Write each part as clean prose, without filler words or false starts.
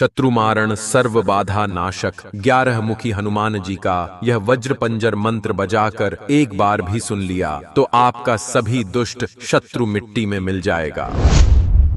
शत्रु मारण सर्व बाधा नाशक 11 मुखी हनुमान जी का यह वज्र पंजर मंत्र बजाकर एक बार भी सुन लिया तो आपका सभी दुष्ट शत्रु मिट्टी में मिल जाएगा।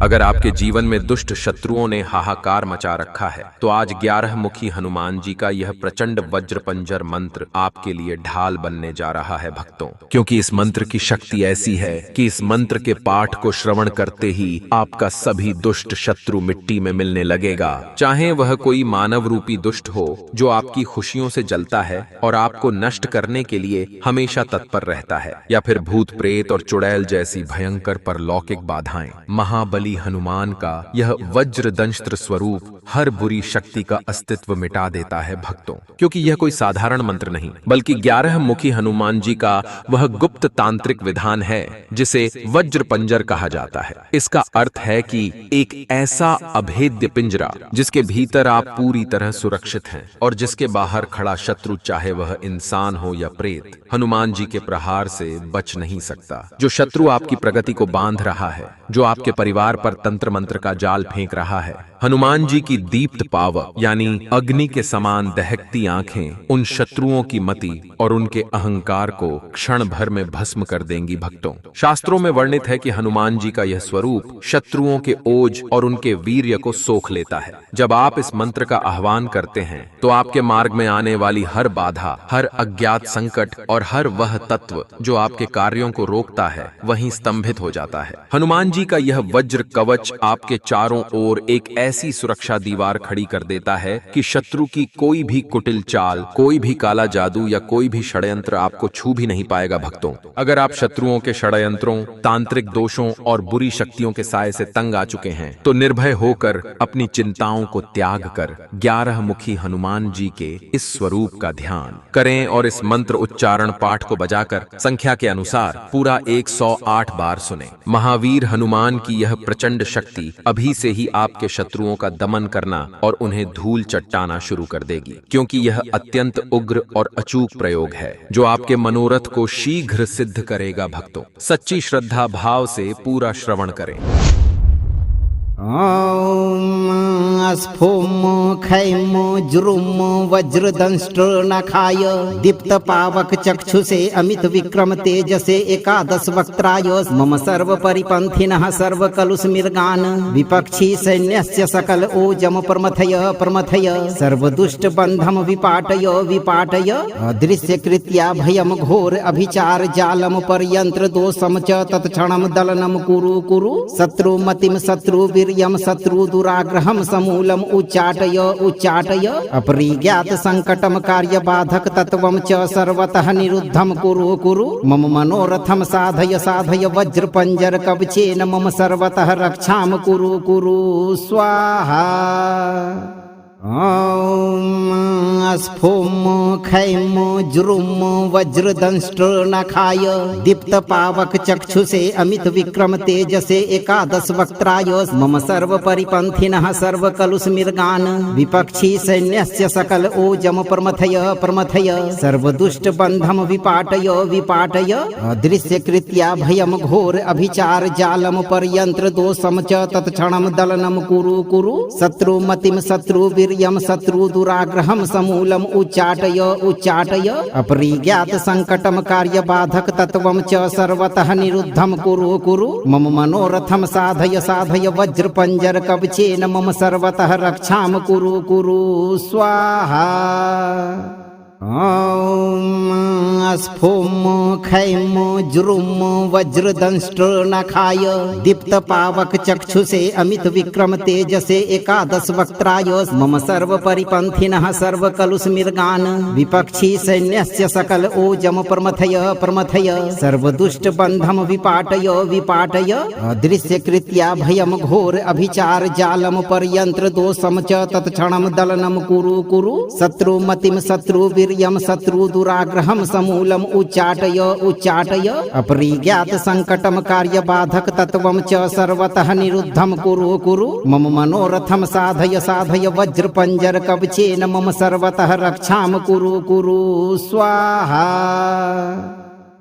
अगर आपके जीवन में दुष्ट शत्रुओं ने हाहाकार मचा रखा है तो आज 11 मुखी हनुमान जी का यह प्रचंड वज्र पंजर मंत्र आपके लिए ढाल बनने जा रहा है भक्तों, क्योंकि इस मंत्र की शक्ति ऐसी है कि इस मंत्र के पाठ को श्रवण करते ही आपका सभी दुष्ट शत्रु मिट्टी में मिलने लगेगा। चाहे वह कोई मानव रूपी दुष्ट हो जो आपकी खुशियों से जलता है और आपको नष्ट करने के लिए हमेशा तत्पर रहता है, या फिर भूत प्रेत और चुड़ैल जैसी भयंकर परलौकिक बाधाएं, महाबली हनुमान का यह वज्र दंष्ट्र स्वरूप हर बुरी शक्ति का अस्तित्व मिटा देता है भक्तों, क्योंकि यह कोई साधारण मंत्र नहीं बल्कि 11 मुखी हनुमान जी का वह गुप्त तांत्रिक विधान है जिसे वज्र पंजर कहा जाता है। इसका अर्थ है कि एक ऐसा अभेद्य पिंजरा जिसके भीतर आप पूरी तरह सुरक्षित हैं और जिसके बाहर खड़ा शत्रु चाहे वह इंसान हो या प्रेत, हनुमान जी के प्रहार से बच नहीं सकता। जो शत्रु आपकी प्रगति को बांध रहा है, जो आपके परिवार पर तंत्र मंत्र का जाल फेंक रहा है, हनुमान जी की दीप्त पावक यानी अग्नि के समान दहकती आंखें उन शत्रुओं की मति और उनके अहंकार को क्षण भर में भस्म कर देंगी भक्तों। शास्त्रों में वर्णित है कि हनुमान जी का यह स्वरूप शत्रुओं के ओज और उनके वीर्य को सोख लेता है। जब आप इस मंत्र का आह्वान करते हैं तो आपके मार्ग में आने वाली हर बाधा, हर अज्ञात संकट और हर वह तत्व जो आपके कार्यों को रोकता है वहीं स्तंभित हो जाता है। हनुमान जी का यह वज्र कवच आपके चारों ओर एक ऐसी सुरक्षा दीवार खड़ी कर देता है कि शत्रु की कोई भी कुटिल चाल, कोई भी काला जादू या कोई भी षड्यंत्र आपको छू भी नहीं पाएगा भक्तों। अगर आप शत्रुओं के षड्यंत्रों, तांत्रिक दोषों और बुरी शक्तियों के साए से तंग आ चुके हैं तो निर्भय होकर अपनी चिंताओं को त्याग कर 11 मुखी हनुमान जी के इस स्वरूप का ध्यान करें और इस मंत्र उच्चारण पाठ को बजाकर संख्या के अनुसार पूरा 108 बार सुने। महावीर हनुमान की यह प्रचंड शक्ति अभी से ही आपके शत्रुओं का दमन करना और उन्हें धूल चट्टाना शुरू कर देगी, क्योंकि यह अत्यंत उग्र और अचूक प्रयोग है जो आपके मनोरथ को शीघ्र सिद्ध करेगा भक्तों। सच्ची श्रद्धा भाव से पूरा श्रवण करें। स्फुम खैम जुरुम वज्रदंष्ट्र नखाय दीप्त पावक चक्षुषे अमित विक्रम तेजसे एकादश वक्त्राय मम सर्व परिपंथिनः सर्व कलुषमिर्गान् विपक्षी सैन्यस्य सकल ओजम प्रमथय प्रमथय सर्व दुष्ट बंधम विपाटय विपाटय अदृश्य कृत्या भयम घोर अभिचार जालम परयंत्र दोषम च तत्क्षणम दलनम कुरु कुरु शत्रु मतिम शत्रु वीर्यम शत्रु दुराग्रहम समूलम उच्चाटय उच्चाटय अपरिज्ञात संकटम कार्य बाधक तत्वम च सर्वतः निरुद्धम कुरु कुरु मम मनोरथम साधय साधय वज्र पंजर कवचेन मम सर्वतः रक्षाम कुरु कुरु स्वाहा। स्फुम खैम जुरुम वज्रदंष्ट्र नखाय दीप्त पावक चक्षुषे अमित विक्रम तेजसे एकादश वक्त्राय मम सर्व परिपंथिनः सर्व कलुषमिर्गान् विपक्षी सैन्यस्य सकल ओजम प्रमथय प्रमथय सर्व दुष्ट बंधम विपाटय विपाटय अदृश्य कृत्या भयम घोर अभिचार जालम परयंत्र दोषम च तत्क्षणम दलनम कुरु कुरु शत्रु मतिम शत्रु वीर्यम शत्रु दुराग्रहम समूलम उच्चाटय उच्चाटय अपरिज्ञात संकटम कार्य बाधक तत्वम च सर्वतः निरुद्धम कुरु कुरु मम मनोरथम साधय साधय वज्र पंजर कवचेन मम सर्वतः रक्षाम कुरु कुरु स्वाहा। स्फुम खैम जुरुम वज्रदंष्ट्र नखाय दीप्त पावक चक्षुषे अमित विक्रम तेजसे एकादश वक्त्राय मम सर्व परिपंथिनः सर्व कलुषमिर्गान् विपक्षी सैन्यस्य सकल ओजम प्रमथय प्रमथय सर्व दुष्ट बंधम विपाटय विपाटय अदृश्य कृत्या भयम घोर अभिचार जालम परयंत्र दोषम च तत्क्षणम दलनम कुरु कुरु शत्रु मतिम शत्रु वीर्यम शत्रु दुराग्रहम समूलम उच्चाटय उच्चाटय अपरिज्ञात संकटम कार्य बाधक तत्वम च सर्वतः निरुद्धम कुरु कुरु मम मनोरथम साधय साधय वज्र पंजर कवचेन मम सर्वतः रक्षाम कुरु कुरु स्वाहा।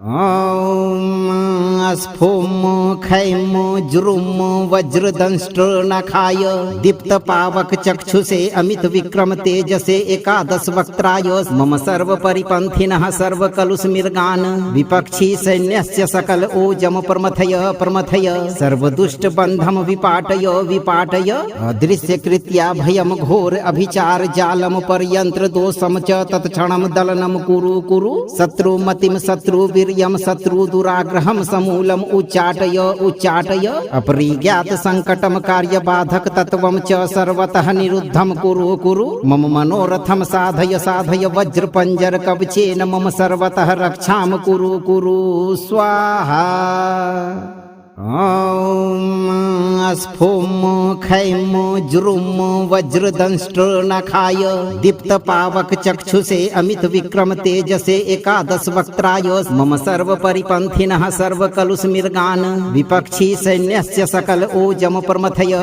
ॐ स्फुं खैं जुरुं वज्रदंष्ट्रनखाय दीप्तपावकचक्षुषे अमित विक्रम तेजसे एकादश वक्त्राय मम सर्व परिपन्थिनः सर्वकलुषमृगान् विपक्षी सैन्यस्य सकल ओजम प्रमथय सर्वदुष्ट बन्धम विपाटय अदृश्यकृत्या भयम घोर अभिचार जालम पर्यन्त्र दोषम च तत्क्षणं दलनं कुरु शत्रुमतिं शत्रुवीर्यं शत्रु दुराग्रहं समूलम उच्चाटय अपरिज्ञात संकटम कार्य बाधक तत्वं च सर्वतः निरुद्धं कुरु मम मनोरथं साधय वज्र पंजर कवचेन मम सर्वतः रक्षां कुरु स्वाहा। ॐ स्फुं खैं जुरुं वज्रदंष्ट्रनखाय दीप्तपावकचक्षुषे अमित विक्रम तेजसे एकादश वक्त्राय मम सर्व परिपन्थिनः सर्वकलुषमृगान् विपक्षी सैन्यस्य सकल ओजम प्रमथय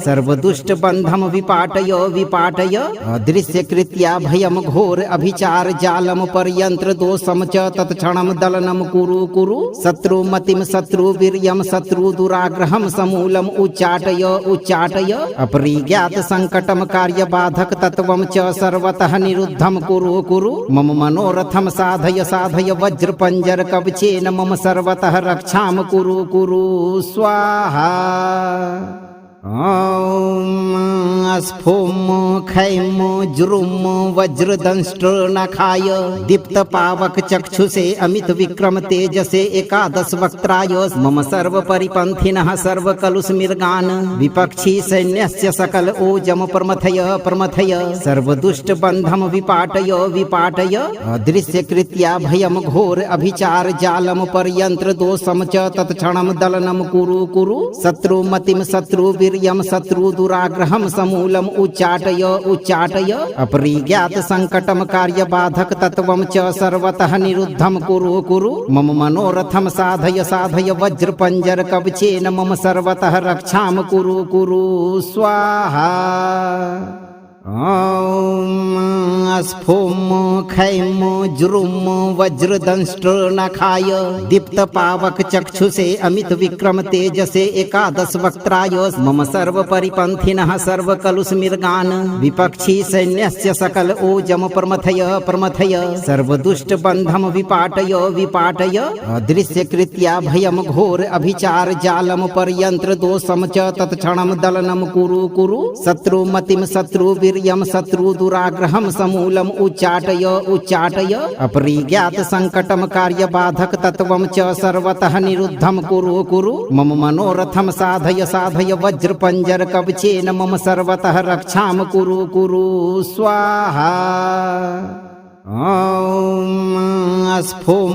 सर्वदुष्ट बन्धम विपाटय अदृश्यकृत्या भयम घोर अभिचार जालम पर्यन्त्र दोषम च तत्क्षणं दलनं कुरु शत्रुमतिं शत्रुवीर्यं शत्रु दुराग्रहं समूलम उच्चाटय अपरिज्ञात संकटम कार्य बाधक तत्वं च सर्वतः निरुद्धं कुरु मम मनोरथं साधय वज्र पंजर कवचेन मम सर्वतः रक्षां कुरु स्वाहा। ॐ स्फुं खैं जुरुं वज्रदंष्ट्रनखाय दीप्तपावकचक्षुषे अमित विक्रम तेजसे एकादश वक्त्राय मम सर्व परिपन्थिनः सर्वकलुषमृगान् विपक्षी सैन्यस्य सकल ओजम प्रमथय सर्वदुष्ट बन्धम विपाटय अदृश्यकृत्या भयम घोर अभिचार जालम पर्यन्त्र दोषम च तत्क्षणं दलनं कुरु शत्रुमतिं शत्रुवीर्यं शत्रु दुराग्रहं समूलम उच्चाटय अपरिज्ञात संकटम कार्य बाधक तत्वं च सर्वतः निरुद्धं कुरु मम मनोरथं साधय वज्र पंजर कवचेन मम सर्वतः रक्षां कुरु स्वाहा। ॐ स्फुं खैं जुरुं वज्रदंष्ट्रनखाय दीप्तपावकचक्षुषे अमित विक्रम तेजसे एकादश वक्त्राय मम सर्व परिपन्थिनः सर्वकलुषमृगान् विपक्षी सैन्यस्य सकल ओजम प्रमथय सर्वदुष्ट बन्धम विपाटय अदृश्यकृत्या भयम घोर अभिचार जालम पर्यन्त्र दोषम च तत्क्षणं दलनं कुरु शत्रुमतिं शत्रुवीर्यं शत्रु दुराग्रहं समूलम उच्चाटय अपरिज्ञात संकटम कार्य बाधक तत्वं च सर्वतः निरुद्धं कुरु मम मनोरथं साधय वज्र पंजर कवचेन मम सर्वतः रक्षां कुरु स्वाहा। ॐ स्फुं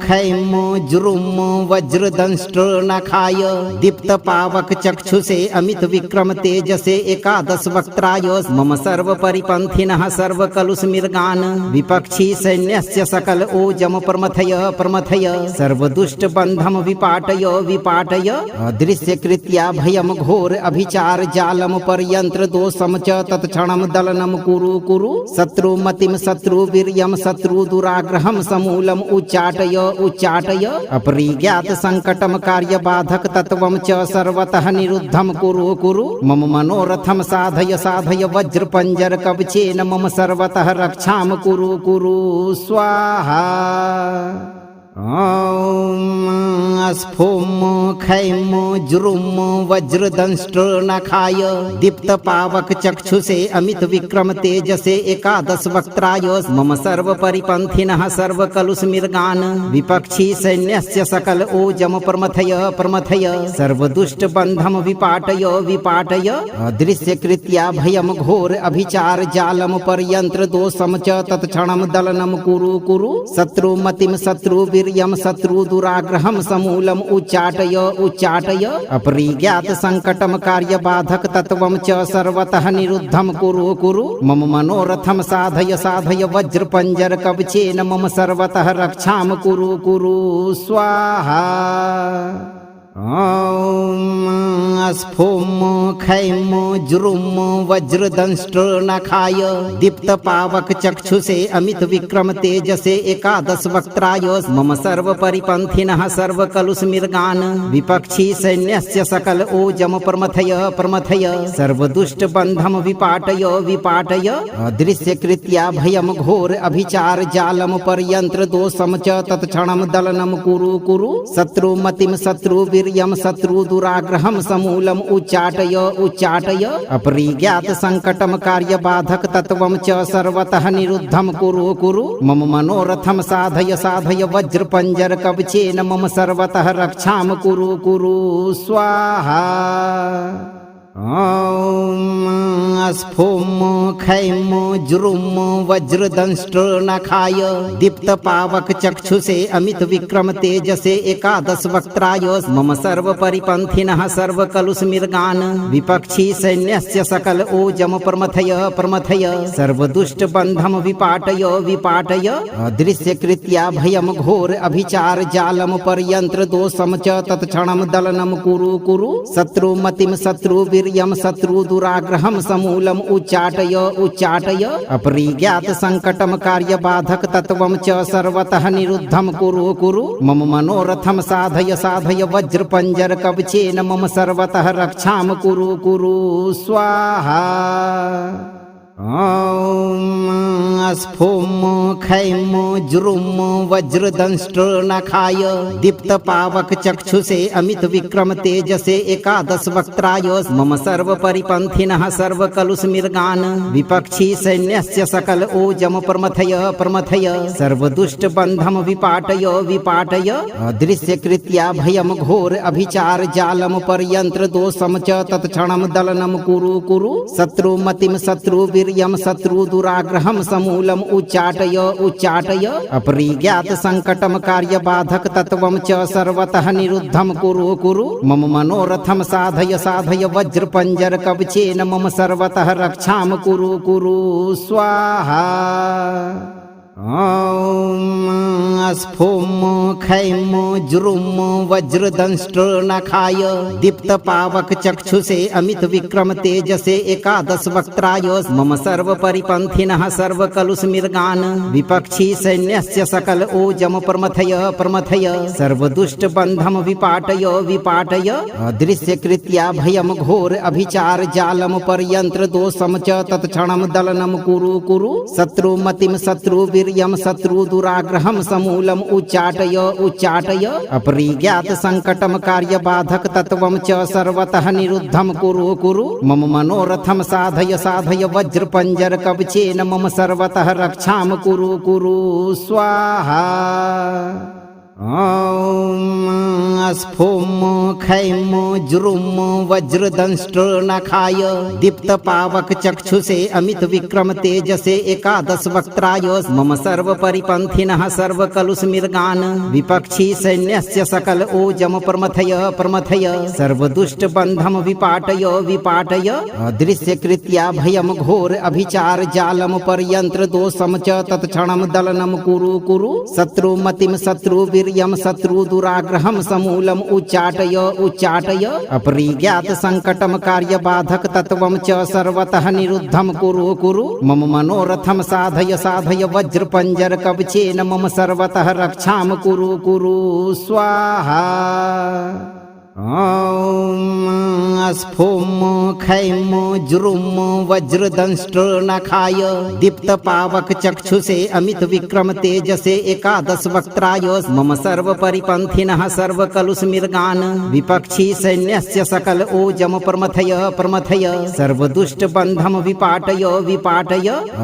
खैं जुरुं वज्रदंष्ट्रनखाय दीप्तपावकचक्षुषे अमित विक्रम तेजसे एकादश वक्त्राय मम सर्व परिपन्थिनः सर्वकलुषमृगान् विपक्षी सैन्यस्य सकल ओजम प्रमथय सर्वदुष्ट बन्धम विपाटय अदृश्यकृत्या भयम घोर अभिचार जालम पर्यन्त्र दोषम च तत्क्षणं दलनं कुरु शत्रुमतिं शत्रुवीर्यं शत्रु दुराग्रहं समूलम उच्चाटय अपरिज्ञात संकटम कार्य बाधक तत्वं च सर्वतः निरुद्धं कुरु मम मनोरथं साधय वज्र पंजर कवचेन मम सर्वतः रक्षां कुरु स्वाहा। ॐ स्फुं खैं जुरुं वज्रदंष्ट्रनखाय दीप्तपावकचक्षुषे अमित विक्रम तेजसे एकादश वक्त्राय मम सर्व परिपन्थिनः सर्वकलुषमृगान् विपक्षी सैन्यस्य सकल ओजम प्रमथय सर्वदुष्ट बन्धम विपाटय अदृश्यकृत्या भयम घोर अभिचार जालम पर्यन्त्र दोषम च तत्क्षणं दलनं कुरु शत्रुमतिं शत्रुवीर्यं शत्रु दुराग्रहं समूलम उच्चाटय अपरिज्ञात संकटम कार्य बाधक तत्वं च सर्वतः निरुद्धं कुरु मम मनोरथं साधय वज्र पंजर कवचेन मम सर्वतः रक्षां कुरु स्वाहा। ॐ स्फुं खैं जुरुं वज्रदंष्ट्रनखाय दीप्तपावक चक्षुषे अमित विक्रम तेजसे एकादश वक्त्राय मम सर्व परिपन्थिनः सर्वकलुषमृगान् विपक्षी सैन्यस्य सकल ओजम प्रमथय सर्वदुष्ट बन्धम विपाटय अदृश्यकृत्या भयम घोर अभिचार जालम पर्यन्त्र दोषम च तत्क्षणं दलनम कुरु शत्रुमतिम शत्रु वीर्यम शत्रु दुराग्रहम समूलम उच्चाटय अपरिज्ञात संकटम कार्य बाधक तत्वम च सर्वतः निरुद्धम कुरु मम मनोरथम साधय वज्र पंजर कवचेन मम सर्वतः रक्षाम कुरु स्वाहा। ॐ स्फुं खैं जुरुं वज्रदंष्ट्रनखाय दीप्तपावक चक्षुषे अमित विक्रम तेजसे एकादश वक्त्राय मम सर्व परिपन्थिनः सर्वकलुषमृगान् विपक्षी सैन्यस्य सकल ओजम प्रमथय सर्वदुष्ट बन्धम विपाटय अदृश्यकृत्या भयम घोर अभिचार जालम पर्यन्त्र दोषम च तत्क्षणं दलनम कुरु शत्रुमतिम शत्रु वीर्यम शत्रु दुराग्रहम समूलम उच्चाटय अपरिज्ञात संकटम कार्य बाधक तत्वम च सर्वतः निरुद्धम कुरु मम मनोरथम साधय वज्र पंजर कवचेन मम सर्वतः रक्षाम कुरु स्वाहा। ॐ स्फुं खैं जुरुं वज्रदंष्ट्रनखाय दीप्तपावक चक्षुषे अमित विक्रम तेजसे एकादश वक्त्राय मम सर्व परिपन्थिनः सर्वकलुषमृगान् विपक्षी सैन्यस्य सकल ओजम प्रमथय सर्वदुष्ट बन्धम विपाटय अदृश्यकृत्या भयम घोर अभिचार जालम पर्यन्त्र दोषम च तत्क्षणं दलनम कुरु शत्रुमतिम शत्रु वीर्यम शत्रु दुराग्रहम समूलम उच्चाटय अपरिज्ञात संकटम कार्य बाधक तत्वम च सर्वतः निरुद्धम कुरु मम मनोरथम साधय वज्र पंजर कवचेन मम सर्वतः रक्षाम कुरु स्वाहा। ॐ स्फुं खैं जुरुं वज्रदंष्ट्रनखाय दीप्तपावक चक्षुषे अमित विक्रम तेजसे एकादश वक्त्राय मम सर्व परिपन्थिनः सर्वकलुषमृगान् विपक्षी सैन्यस्य सकल ओजम प्रमथय सर्वदुष्ट बन्धम विपाटय अदृश्यकृत्या भयम घोर अभिचार जालम पर्यन्त्र दोषम च तत्क्षणं दलनम कुरु शत्रुमतिम शत्रु वीर्यम शत्रु दुराग्रहम समूलम उच्चाटय अपरिज्ञात संकटम कार्य बाधक तत्वम च सर्वतः निरुद्धम कुरु मम मनोरथम साधय वज्र पंजर कवचेन मम सर्वतः रक्षाम कुरु स्वाहा। ॐ स्फुं खैं जुरुं वज्रदंष्ट्रनखाय दीप्तपावक चक्षुषे अमित विक्रम तेजसे एकादश वक्त्राय मम सर्व परिपन्थिनः सर्वकलुषमृगान् विपक्षी सैन्यस्य सकल ओजम प्रमथय सर्वदुष्ट बन्धम विपाटय अदृश्यकृत्या भयम घोर अभिचार जालम पर्यन्त्र दोषम च तत्क्षणं दलनम कुरु शत्रुमतिम शत्रु वीर्यम शत्रु दुराग्रहम समूलम उच्चाटय अपरिज्ञात संकटम कार्य बाधक तत्वम च सर्वतः निरुद्धम कुरु मम मनोरथम साधय वज्र पंजर कवचेन मम सर्वतः रक्षाम कुरु स्वाहा। ॐ स्फुं खैं जुरुं वज्रदंष्ट्रनखाय दीप्तपावक चक्षुषे अमित विक्रम तेजसे एकादश वक्त्राय मम सर्व परिपन्थिनः सर्वकलुषमृगान् विपक्षी सैन्यस्य सकल ओजम प्रमथय सर्वदुष्ट बन्धम विपाटय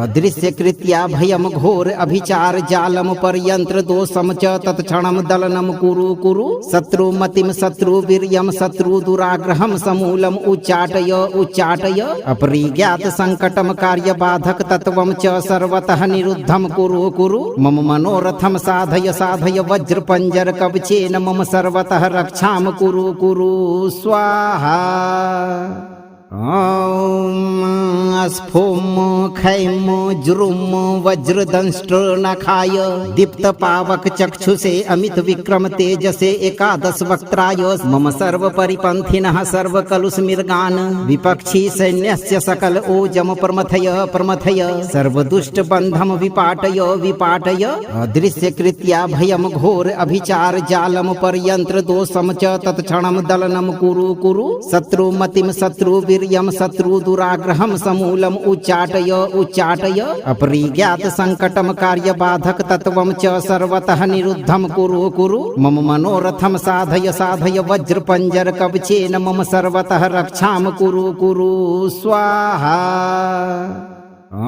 अदृश्यकृत्या भयम घोर अभिचार जालम पर्यन्त्र दोषम च तत्क्षणं दलनम कुरु शत्रुमतिम शत्रु वीर्यम शत्रु दुराग्रहम समूलम उच्चाटय अपरिज्ञात संकटम कार्य बाधक तत्वम च सर्वतः निरुद्धम कुरु मम मनोरथम साधय वज्र पंजर कवचेन मम सर्वतः रक्षाम कुरु स्वाहा। ॐ स्फोम खैम जुरुम वज्रदंष्ट्रनखाय दीप्तपावक चक्षुषे अमित विक्रम तेजसे एकादश वक्त्राय मम सर्व परिपन्थिनः सर्व कलुषमिर्गान् विपक्षी सैन्यस्य सकल ओजम प्रमथय प्रमथय सर्वदुष्ट बन्धम विपाटय विपाटय अदृश्य कृत्या भयम घोर अभिचार जालम पर्यंत्र दोषम च तत्क्षणम दलनम कुरु कुरु शत्रुमतिम शत्रुवीर्यम शत्रु दुराग्रहम समूलम उच्चाटय उच्चाटय अपरिज्ञात संकटम कार्य बाधक तत्वम च सर्वतः निरुद्धम कुरु कुरु मम मनोरथम साधय साधय वज्र पंजर कवचेन मम सर्वतः रक्षाम कुरु कुरु स्वाहा। ॐ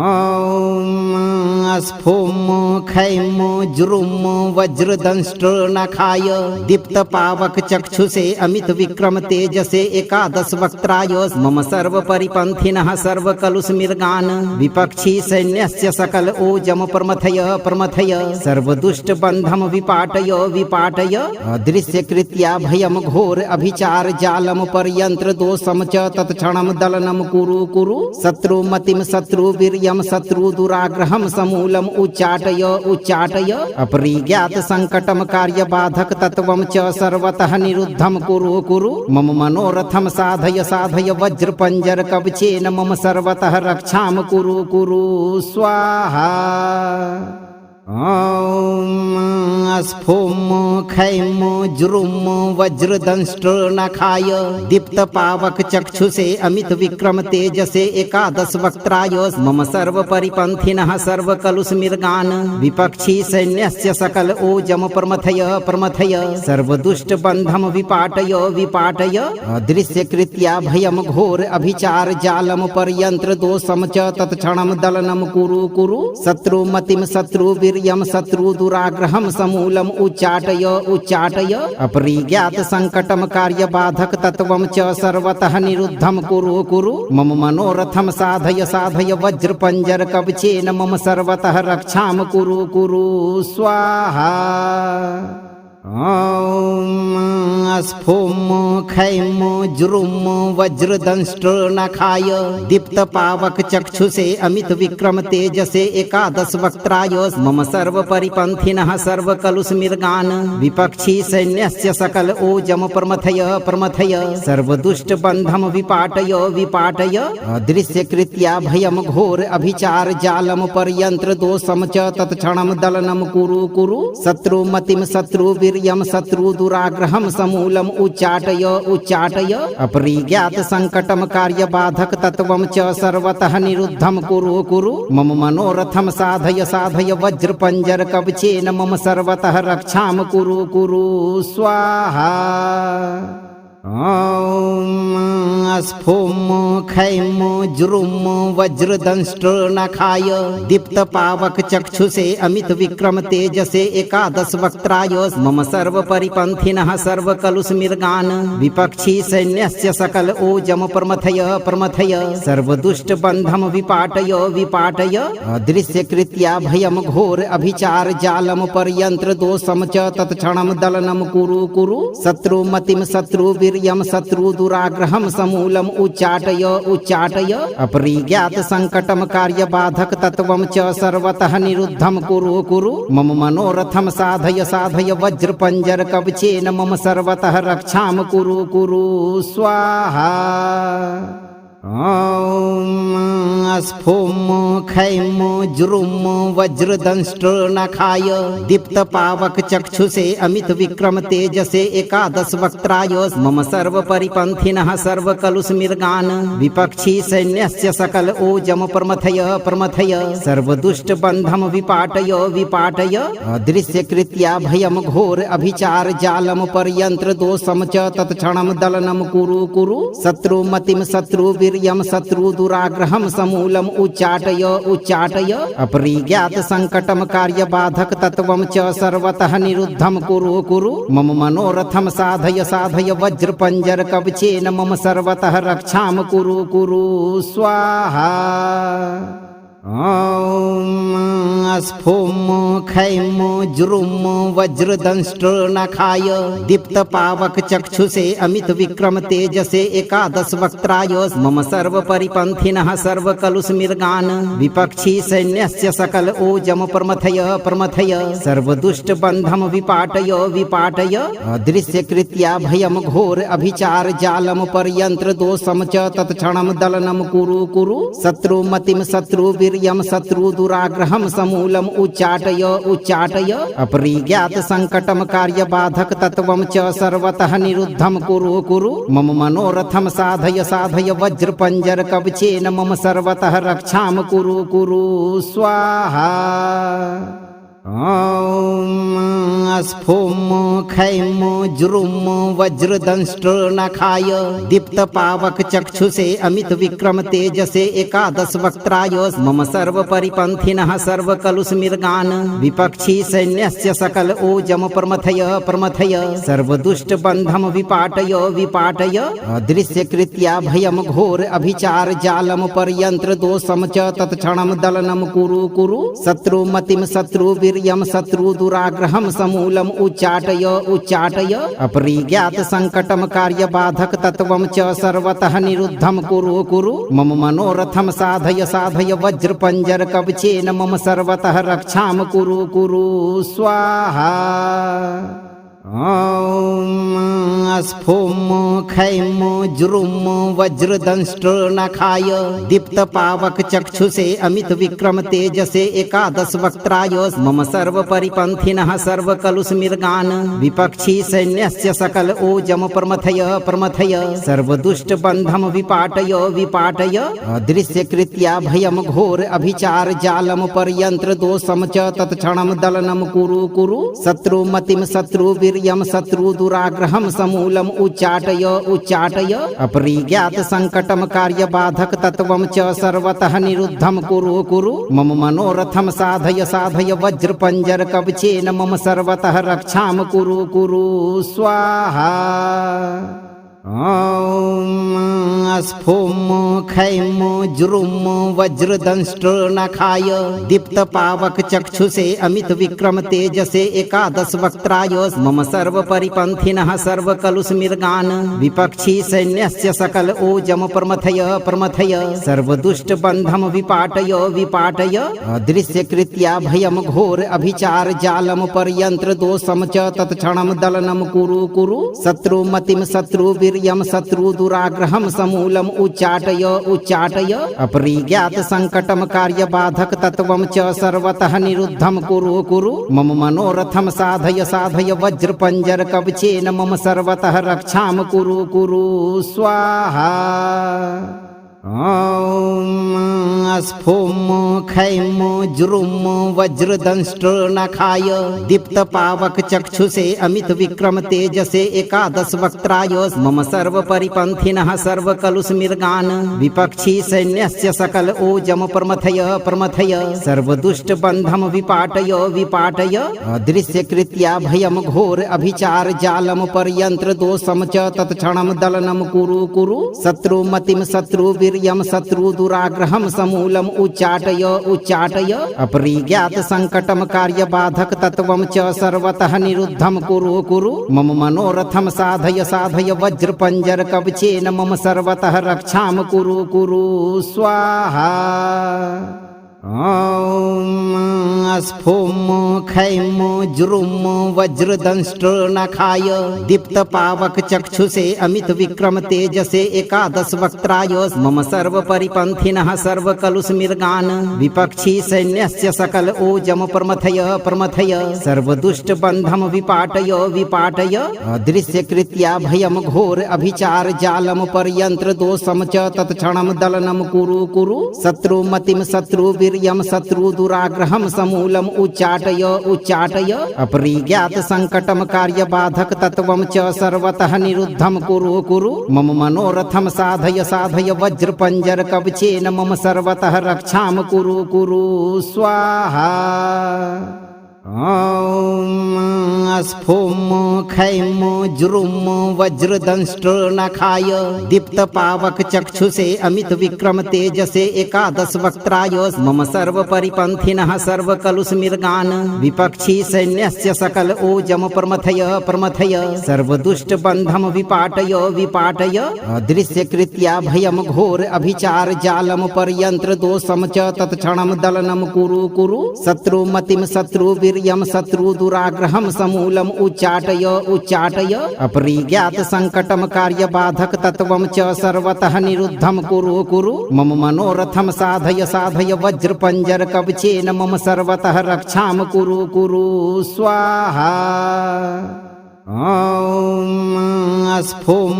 स्फोम खैम जुरुम वज्रदंष्ट्रनखाय दीप्तपावक चक्षुषे अमित विक्रम तेजसे एकादश वक्त्राय मम सर्व परिपन्थिनः सर्व कलुषमिर्गान् विपक्षी सैन्यस्य सकल ओजम प्रमथय प्रमथय सर्वदुष्ट बन्धम विपाटय विपाटय अदृश्य कृत्या भयम घोर अभिचार जालम पर्यंत्र दोषम च तत्क्षणम दलनम कुरु कुरु शत्रुमतिम शत्रु वीर्यम शत्रु दुराग्रहम समूलम उच्चाटय उच्चाटय अपरिज्ञात संकटम कार्य बाधक तत्वम च सर्वतः निरुद्धम कुरु कुरु मम मनोरथम साधय साधय वज्र पंजर कवचेन मम सर्वतः रक्षाम कुरु कुरु स्वाहा। ॐ स्फोम खैम जुरुम वज्रदंष्ट्रनखाय दीप्तपावक चक्षुषे अमित विक्रम तेजसे एकादश वक्त्राय मम सर्व परिपन्थिनः सर्व कलुषमिर्गान् विपक्षी सैन्यस्य सकल ओजम प्रमथय प्रमथय सर्वदुष्ट बन्धम विपाटय विपाटय अदृश्य कृत्या भयम घोर अभिचार जालम पर्यंत्र दोषम च तत्क्षणम दलनम कुरु कुरु शत्रुमतिम शत्रु यम शत्रु दुराग्रहम समूलम उच्चाटय उच्चाटय अपरिज्ञात संकटम कार्य बाधक तत्वम च सर्वतः निरुद्धम कुरु कुरु मम मनोरथम साधय साधय वज्र पंजर कवचेन मम सर्वतः रक्षाम कुरु कुरु स्वाहा। ॐ स्फोम खैम जुरुम वज्रदंष्ट्रनखाय दीप्तपावक चक्षुषे अमित विक्रम तेजसे एकादश वक्त्राय मम सर्व परिपन्थिनः सर्व कलुषमिर्गान् विपक्षी सैन्यस्य सकल ओजम प्रमथय प्रमथय सर्वदुष्ट बन्धम विपाटय विपाटय अदृश्य कृत्या भयम घोर अभिचार जालम पर्यंत्र दोषम च तत्क्षणम दलनम कुरु कुरु शत्रुमतिम शत्रु वीर्यम शत्रु दुराग्रहम समूलम उच्चाटय उच्चाटय अपरिज्ञात संकटम कार्य बाधक तत्वम च सर्वतः निरुद्धम कुरु कुरु मम मनोरथम साधय साधय वज्र पंजर कवचेन मम सर्वतः रक्षाम कुरु कुरु स्वाहा। ॐ स्फोम खैम जुरुम वज्रदंष्ट्रनखाय दीप्तपावक चक्षुषे अमित विक्रम तेजसे एकादश वक्त्राय मम सर्व परिपन्थिनः सर्व कलुषमिर्गान् विपक्षी सैन्यस्य सकल ओजम प्रमथय प्रमथय सर्वदुष्ट बन्धम विपाटय विपाटय अदृश्य कृत्या भयम घोर अभिचार जालम पर्यंत्र दोषम च तत्क्षणम दलनम कुरु कुरु शत्रुमतिम शत्रु वीर्यम शत्रु दुराग्रहम समूलम उच्चाटय उच्चाटय अपरिज्ञात संकटम कार्य बाधक तत्वम च सर्वतः निरुद्धम कुरु कुरु मम मनोरथम साधय साधय वज्र पंजर कवचेन मम सर्वतः रक्षाम कुरु कुरु स्वाहा। ॐ स्फोम खैम जुरुम वज्रदंष्ट्रनखाय दीप्तपावक चक्षुषे अमित विक्रम तेजसे एकादश वक्त्राय मम सर्व परिपन्थिनः सर्व कलुषमिर्गान् विपक्षी सैन्यस्य सकल ओजम प्रमथय प्रमथय सर्वदुष्ट बन्धम विपाटय विपाटय अदृश्य कृत्या भयम घोर अभिचार जालम पर्यंत्र दोषम च तत्क्षणम दलनम कुरु कुरु शत्रुमतिम शत्रु वीर्यम शत्रु दुराग्रहम समूलम उच्चाटय उच्चाटय अपरिज्ञात संकटम कार्य बाधक तत्वम च सर्वतः निरुद्धम कुरु कुरु मम मनोरथम साधय साधय वज्र पंजर कवचेन मम सर्वतः रक्षाम कुरु कुरु स्वाहा। ॐ स्फोम खैम जुरुम वज्रदंष्ट्रनखाय दीप्तपावक चक्षुषे अमित विक्रम तेजसे एकादश वक्त्राय मम सर्व परिपन्थिनः सर्व कलुषमृगान् विपक्षी सैन्यस्य सकल ओजम प्रमथय प्रमथय सर्वदुष्ट बन्धम विपाटय विपाटय अदृश्य कृत्या भयम घोर अभिचार जालम पर्यंत्र दोषम च तत्क्षणम दलनम कुरु कुरु शत्रु मतिम शत्रु वीर्यम शत्रु दुराग्रहम समूलम उच्चाटय उच्चाटय अपरिज्ञात संकटम कार्य बाधक तत्वम च सर्वतः निरुद्धम कुरु कुरु मम मनोरथम साधय साधय वज्र पंजर कवचेन मम सर्वतः रक्षाम कुरु कुरु स्वाहा। ॐ स्फोम खैम जुरुम वज्रदंष्ट्रनखाय दीप्तपावक चक्षुषे अमित विक्रम तेजसे एकादश वक्त्राय मम सर्व परिपन्थिनः सर्व कलुषमृगान् विपक्षी सैन्यस्य सकल ओजम प्रमथय प्रमथय सर्वदुष्ट बन्धम विपाटय विपाटय अदृश्य कृत्या भयम घोर अभिचार जालम पर्यंत्र दोषम च तत्क्षणम दलनम कुरु कुरु शत्रु मतिम शत्रु वीर्यम शत्रु दुराग्रहम समूलम उच्चाटय उच्चाटय अपरिज्ञात संकटम कार्य बाधक तत्वम च सर्वतः निरुद्धम कुरु कुरु मम मनोरथम साधय साधय वज्र पंजर कवचेन मम सर्वतः रक्षाम कुरु कुरु स्वाहा। ॐ स्फोम खैम जुरुम वज्रदंष्ट्रनखाय दीप्तपावक चक्षुषे अमित विक्रम तेजसे एकादश वक्त्राय मम सर्व परिपन्थिनः सर्व कलुषमृगान् विपक्षी सैन्यस्य सकल ओजम प्रमथय प्रमथय सर्वदुष्ट बन्धम विपाटय विपाटय अदृश्य कृत्या भयम घोर अभिचार जालम पर्यंत्र दोषम च तत्क्षणम दलनम कुरु कुरु शत्रु मतिम शत्रु वीर्यम शत्रु दुराग्रहम समूलम उच्चाटय उच्चाटय अपरिज्ञात संकटम कार्य बाधक तत्वम च सर्वतः निरुद्धम कुरु कुरु मम मनोरथम साधय साधय वज्र पंजर कवचेन मम सर्वतः रक्षाम कुरु कुरु स्वाहा। ॐ स्फोम खैम जुरुम वज्रदंष्ट्रनखाय दीप्तपावक चक्षुषे अमित विक्रम तेजसे एकादश वक्त्राय मम सर्व परिपन्थिनः सर्व कलुषमृगान् विपक्षी सैन्यस्य सकल ओजम प्रमथय प्रमथय सर्वदुष्ट बन्धम विपाटय विपाटय अदृश्य कृत्या भयम घोर अभिचार जालम पर्यंत्र दोषम च तत्क्षणम दलनम कुरु कुरु शत्रु मतिम शत्रु वीर्यम शत्रु दुराग्रहम समूलम उच्चाटय उच्चाटय अपरिज्ञात संकटम कार्य बाधक तत्वम च सर्वतः निरुद्धम कुरु कुरु मम मनोरथम साधय साधय वज्र पंजर कवचेन मम सर्वतः रक्षाम कुरु कुरु स्वाहा। ॐ स्फोम खैम जुरुम वज्रदंष्ट्रनखाय दीप्तपावक चक्षुषे अमित विक्रम तेजसे एकादश वक्त्राय मम सर्व परिपन्थिनः सर्व कलुषमृगान् विपक्षी सैन्यस्य सकल ओजम प्रमथय प्रमथय सर्वदुष्ट बन्धम विपाटय विपाटय अदृश्य कृत्या भयम घोर अभिचार जालम पर्यंत्र दोषम च तत्क्षणम दलनम कुरु कुरु शत्रु मतिम शत्रु वीर्यम शत्रु दुराग्रहम समूलम उच्चाटय उच्चाटय अपरिज्ञात संकटम कार्य बाधक तत्वम च सर्वतः निरुद्धम कुरु कुरु मम मनोरथम साधय साधय वज्र पंजर कवचेन मम सर्वतः रक्षाम कुरु कुरु स्वाहा। ॐ स्फोम खैम जुरुम वज्रदंष्ट्रनखाय दीप्तपावक चक्षुषे अमित विक्रम तेजसे एकादश वक्त्राय मम सर्व परिपन्थिनः सर्व कलुषमृगान् विपक्षी सैन्यस्य सकल ओजम प्रमथय प्रमथय सर्वदुष्ट बन्धम विपाटय विपाटय अदृश्य कृत्या भयम घोर अभिचार जालम पर्यंत्र दोषम च तत्क्षणम दलनम कुरु कुरु शत्रु मतिम शत्रु वीर्यम शत्रु दुराग्रहम समूलम उच्चाटय उच्चाटय अपरिज्ञात संकटम कार्य बाधक तत्वम च सर्वतः निरुद्धम कुरु कुरु मम मनोरथम साधय साधय वज्र पंजर कवचेन मम सर्वतः रक्षाम कुरु कुरु स्वाहा। ॐ स्फुं खैं जुरुं वज्रदंष्ट्रनखाय दीप्तपावकचक्षुषे अमित विक्रम तेजसे एकादश वक्त्राय मम सर्वपरिपन्थिनः सर्वकलुषमृगान् विपक्षी सैन्यस्य सकल ओजम प्रमथय प्रमथय सर्वदुष्टबन्धं विपाटय विपाटय अदृश्यकृत्या भयं घोर अभिचार जालं पर्यन्त्र दोषं च तत्क्षणं दलनं कुरु कुरु शत्रुमतिं शत्रुवीर्यं शत्रुदुराग्रहं समूलम् उच्चाटय उच्चाटय अपरिज्ञात संकटं कार्यबाधक तत्वं च सर्वतः निरुद्धं कुरु कुरु मम मनोरथं साधय साधय वज्रपंजर कवचेन मम सर्वतः रक्षां कुरु कुरु स्वाहा। ॐ स्फुं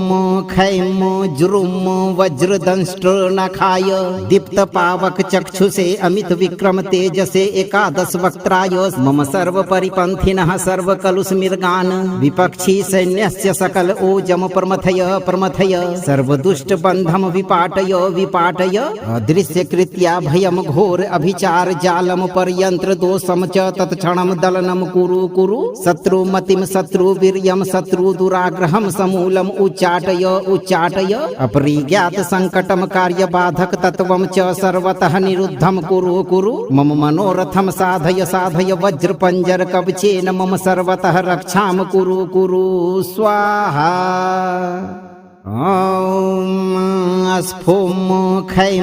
खैं जुरुं वज्रदंष्ट्रनखाय दीप्तपावकचक्षुषे अमित विक्रम तेजसे एकादश वक्त्राय मम सर्वपरिपन्थिनः सर्वकलुषमृगान् विपक्षी सैन्यस्य सकल ओजम प्रमथय प्रमथय सर्वदुष्टबन्धं विपाटय विपाटय अदृश्यकृत्या भयं घोर अभिचार जालं पर्यन्त्र दोषं च तत्क्षणं दलनं कुरु कुरु शत्रुमतिं शत्रुवीर्यं शत्रुदुराग्रहं समूलम् उच्चाटय उच्चाटय अपरिज्ञात संकटं कार्यबाधक तत्वं च सर्वतः निरुद्धं कुरु कुरु मम मनोरथं साधय साधय वज्रपंजर कवचेन मम सर्वतः रक्षां कुरु कुरु स्वाहा। ॐ स्फुं खैं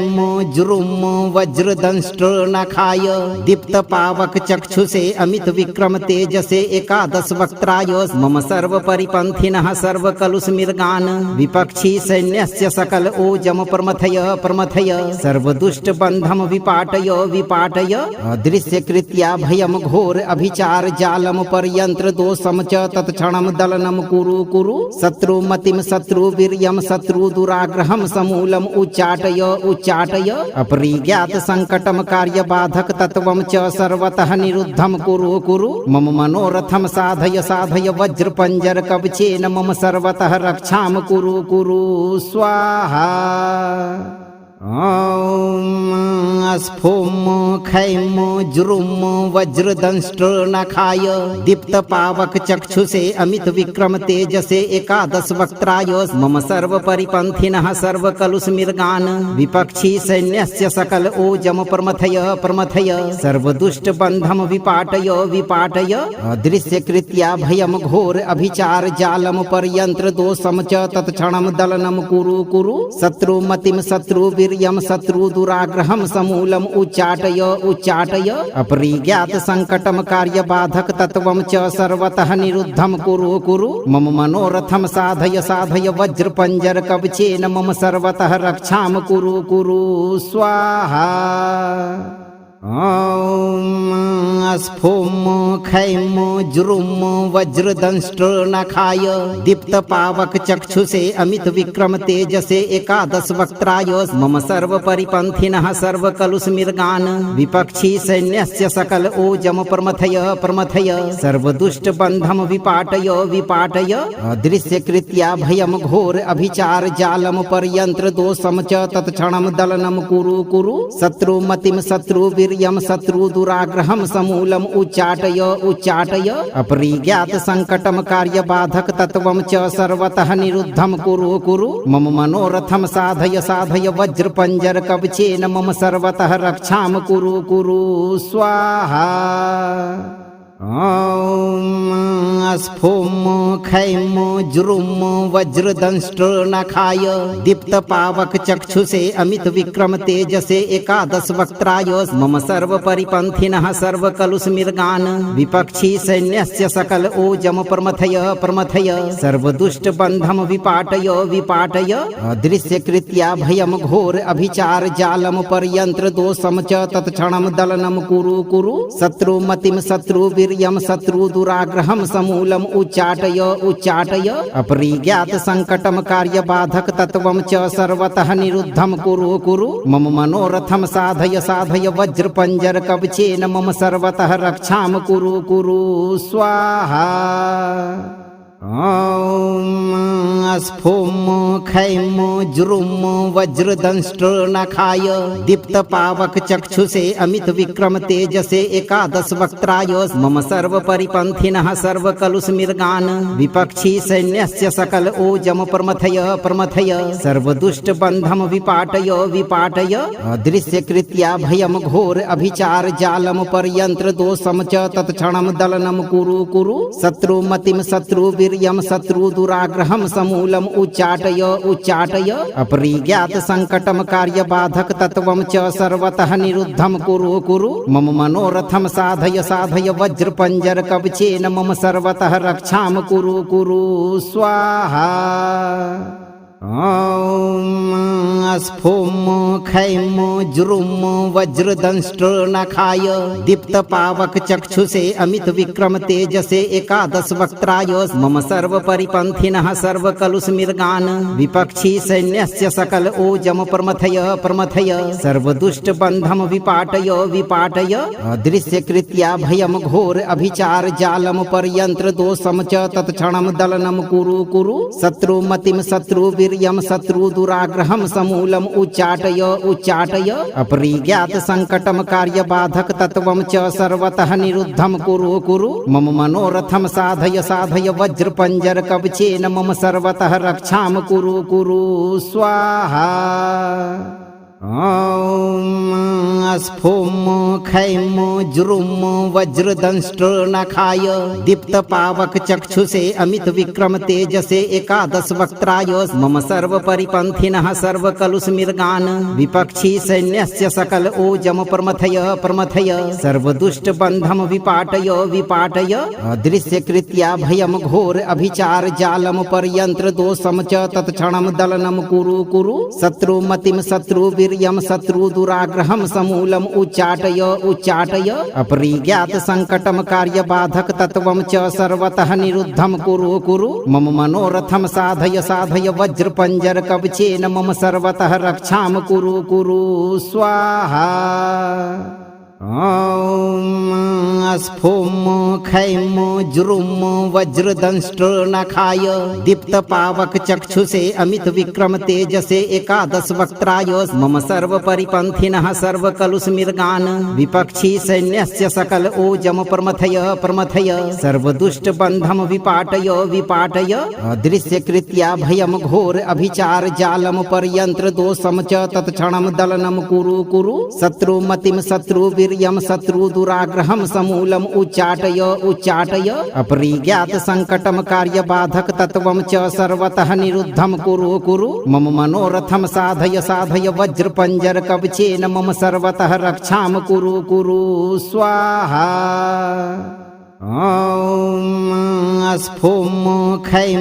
जुरुं वज्रदंष्ट्रनखाय दीप्तपावकचक्षुषे अमित विक्रम तेजसे एकादश वक्त्राय मम सर्वपरिपन्थिनः सर्वकलुषमृगान् विपक्षी सैन्यस्य सकल ओजम प्रमथय प्रमथय सर्वदुष्टबन्धं विपाटय विपाटय अदृश्यकृत्या भयं घोर अभिचार जालं पर्यन्त्र दोषं च तत्क्षणं दलनं कुरु कुरु शत्रुमतिं शत्रुवीर्यं शत्रुदुराग्रहं समूलम् उच्चाटय उच्चाटय अपरिज्ञात संकटं कार्यबाधक तत्वं च सर्वतः निरुद्धं कुरु कुरु मम मनोरथं साधय साधय वज्रपंजर कवचेन मम सर्वतः रक्षां कुरु कुरु स्वाहा। ॐ स्फुं खैं जुरुं वज्रदंष्ट्रनखाय दीप्तपावकचक्षुषे अमित विक्रम तेजसे एकादश वक्त्राय मम सर्वपरिपन्थिनः सर्वकलुषमृगान् विपक्षी सैन्यस्य सकल ओजम प्रमथय प्रमथय सर्वदुष्टबन्धं विपाटय विपाटय अदृश्यकृत्या भयं घोर अभिचार जालं पर्यन्त्र दोषं च तत्क्षणं दलनं कुरु कुरु शत्रुमतिं शत्रुवीर्यं शत्रुदुराग्रहं समूलम् उच्चाटय उच्चाटय अपरिज्ञात संकटं कार्यबाधक तत्वं च सर्वतः निरुद्धं कुरु कुरु मम मनोरथं साधय साधय वज्रपंजर कवचेन मम सर्वतः रक्षां कुरु कुरु स्वाहा। ॐ स्फुं खैं जुरुं वज्रदंष्ट्रनखाय दीप्तपावकचक्षुषे अमित विक्रम तेजसे एकादश वक्त्राय मम सर्वपरिपन्थिनः सर्वकलुषमृगान् विपक्षी सैन्यस्य सकल ओजम प्रमथय प्रमथय सर्वदुष्टबन्धं विपाटय विपाटय अदृश्यकृत्या भयं घोर अभिचार जालं पर्यन्त्र दोषं च तत्क्षणं दलनं कुरु कुरु शत्रुमतिं शत्रुवीर्यं शत्रुदुराग्रहं समूलम् उच्चाटय उच्चाटय अपरिज्ञात संकटं कार्यबाधक तत्वं च सर्वतः निरुद्धं कुरु कुरु मम मनोरथं साधय साधय वज्रपंजर कवचेन मम सर्वतः रक्षां कुरु कुरु स्वाहा। ॐ स्फुं खैं जुरुं वज्रदंष्ट्रनखाय दीप्तपावकचक्षुषे अमित विक्रम तेजसे एकादश वक्त्राय मम सर्वपरिपन्थिनः सर्वकलुषमृगान् विपक्षी सैन्यस्य सकल ओजम प्रमथय प्रमथय सर्वदुष्टबन्धं विपाटय विपाटय अदृश्यकृत्या भयं घोर अभिचार जालं पर्यन्त्र दोषं च तत्क्षणं दलनं कुरु कुरु शत्रुमतिं शत्रुवीर्यं शत्रुदुराग्रहं समूलम् उच्चाटय उच्चाटय अपरिज्ञात संकटं कार्यबाधक तत्वं च सर्वतः निरुद्धं कुरु कुरु मम मनोरथं साधय साधय वज्रपंजर कवचेन मम सर्वतः रक्षां कुरु कुरु स्वाहा। ॐ स्फुं खैं जुरुं वज्रदंष्ट्रनखाय दीप्तपावकचक्षुषे अमित विक्रम तेजसे एकादश वक्त्राय मम सर्व परिपन्थिनः सर्वकलुषमृगान् विपक्षी सैन्यस्य सकल ओजम प्रमथय प्रमथय सर्वदुष्ट बन्धम विपाटय विपाटय अदृश्यकृत्या भयम घोर अभिचार जालम पर्यन्त्र दोषम च तत्क्षणं दलनं कुरु कुरु शत्रुमतिं शत्रुवीर्यं शत्रु दुराग्रहं समूलम उच्चाटय उच्चाटय अपरिज्ञात संकटम कार्य बाधक तत्वं च सर्वतः निरुद्धं कुरु कुरु मम मनोरथं साधय साधय वज्र पंजर कवचेन मम सर्वतः रक्षां कुरु कुरु स्वाहा। ॐ स्फुं खैं जुरुं वज्रदंष्ट्रनखाय दीप्तपावकचक्षुषे अमित विक्रम तेजसे एकादश वक्त्राय मम सर्व परिपन्थिनः सर्वकलुषमृगान् विपक्षी सैन्यस्य सकल ओजम प्रमथय प्रमथय सर्वदुष्ट बन्धम विपाटय विपाटय अदृश्यकृत्या भयम घोर अभिचार जालम पर्यन्त्र दोषम च तत्क्षणं दलनं कुरु कुरु शत्रुमतिं शत्रुवीर्यं शत्रु दुराग्रहं समूलम उच्चाटय उच्चाटय अपरिज्ञात संकटम कार्य बाधक तत्वं च सर्वतः निरुद्धं कुरु कुरु मम मनोरथं साधय साधय वज्र पंजर कवचेन मम सर्वतः रक्षां कुरु कुरु स्वाहा। ॐ स्फुं खैं जुरुं वज्रदंष्ट्रनखाय दीप्तपावकचक्षुषे अमित विक्रम तेजसे एकादश वक्त्राय मम सर्व परिपन्थिनः सर्वकलुषमृगान् विपक्षी सैन्यस्य सकल ओजम प्रमथय प्रमथय सर्वदुष्ट बन्धम विपाटय विपाटय अदृश्यकृत्या भयम घोर अभिचार जालम पर्यन्त्र दोषम च तत्क्षणं दलनं कुरु कुरु शत्रुमतिं शत्रुवीर्यं शत्रु दुराग्रहं समूलम उच्चाटय उच्चाटय अपरिज्ञात संकटम कार्य बाधक तत्वं च सर्वतः निरुद्धं कुरु कुरु मम मनोरथं साधय साधय वज्र पंजर कवचेन मम सर्वतः रक्षां कुरु कुरु स्वाहा। ॐ स्फुं खैं जुरुं वज्रदंष्ट्रनखाय दीप्तपावकचक्षुषे अमित विक्रम तेजसे एकादश वक्त्राय मम सर्व परिपन्थिनः सर्वकलुषमृगान् विपक्षी सैन्यस्य सकल ओजम प्रमथय प्रमथय सर्वदुष्ट बन्धम विपाटय विपाटय अदृश्यकृत्या भयम घोर अभिचार जालम पर्यन्त्र दोषम च तत्क्षणं दलनं कुरु कुरु शत्रुमतिं शत्रुवीर्यं शत्रु दुराग्रहं समूलम उच्चाटय उच्चाटय अपरिज्ञात संकटम कार्य बाधक तत्वं च सर्वतः निरुद्धं कुरु कुरु मम मनोरथं साधय साधय वज्र पंजर कवचेन मम सर्वतः रक्षां कुरु कुरु स्वाहा। ॐ स्फुं खैं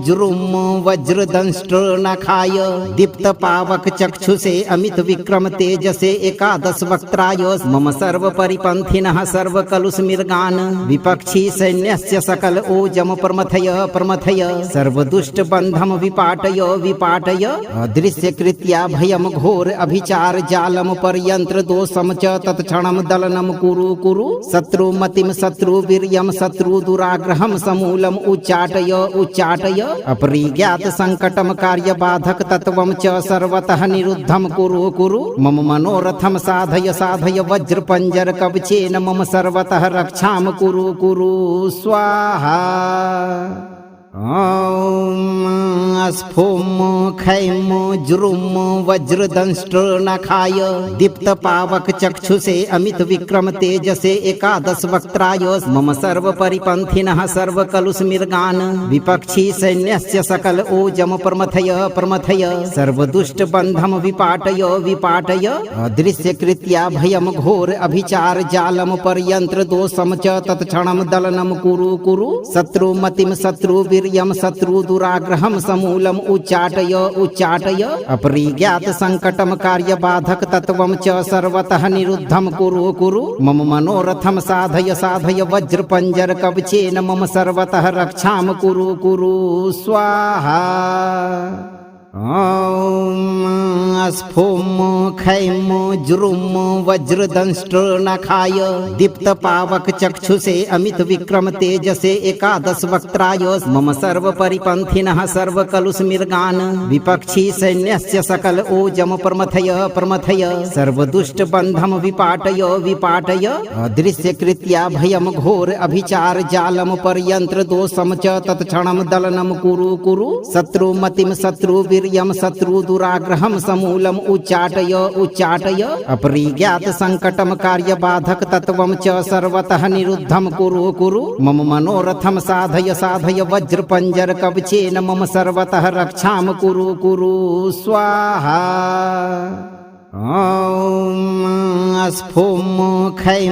जुरुं वज्रदंष्ट्रनखाय दीप्तपावकचक्षुषे अमित विक्रम तेजसे एकादश वक्त्राय मम सर्व परिपन्थिनः सर्वकलुषमृगान् विपक्षी सैन्यस्य सकल ओजम प्रमथय प्रमथय सर्वदुष्ट बन्धम विपाटय विपाटय अदृश्यकृत्या भयम घोर अभिचार जालम पर्यन्त्र दोषम च तत्क्षणं दलनं कुरु कुरु शत्रुमतिं शत्रुवीर्यं शत्रु दुराग्रहं समूलम उच्चाटय उच्चाटय अपरिज्ञात संकटम कार्य बाधक तत्वं च सर्वतः निरुद्धं कुरु कुरु मम मनोरथं साधय साधय वज्र पंजर कवचेन मम सर्वतः रक्षां कुरु कुरु स्वाहा। ॐ स्फुं खैं जुरुं वज्रदंष्ट्रनखाय दीप्तपावकचक्षुषे अमित विक्रम तेजसे एकादश वक्त्राय मम सर्व परिपन्थिनः सर्वकलुषमृगान् विपक्षी सैन्यस्य सकल ओजम प्रमथय प्रमथय सर्वदुष्ट बन्धम विपाटय विपाटय अदृश्यकृत्या भयम घोर अभिचार जालम पर्यन्त्र दोषम च तत्क्षणं दलनं कुरु कुरु शत्रुमतिं शत्रुवीर्यं शत्रु दुराग्रहं समूलम उच्चाटय उच्चाटय अपरिज्ञात संकटम कार्य बाधक तत्वं च सर्वतः निरुद्धं कुरु कुरु मम मनोरथं साधय साधय वज्र पंजर कवचेन मम सर्वतः रक्षां कुरु कुरु स्वाहा। ॐ स्फुं खैं जुरुं वज्रदंष्ट्रनखाय दीप्तपावकचक्षुषे अमित विक्रम तेजसे एकादश वक्त्राय मम सर्व परिपन्थिनः सर्वकलुषमृगान् विपक्षी सैन्यस्य सकल ओजम प्रमथय सर्वदुष्ट बन्धम विपाटय अदृश्यकृत्या भयम घोर अभिचार जालम पर्यन्त्र दोषम च तत्क्षणं दलनं कुरु शत्रुमतिं शत्रुवीर्यं शत्रु दुराग्रहं समूलम उच्चाटय अपरिज्ञात संकटम कार्य बाधक तत्वं च सर्वतः निरुद्धम कुरु मम मनोरथम साधय वज्र पंजर कवचेन मम सर्वतः रक्षाम कुरु स्वाहा। ॐ स्फुं खैं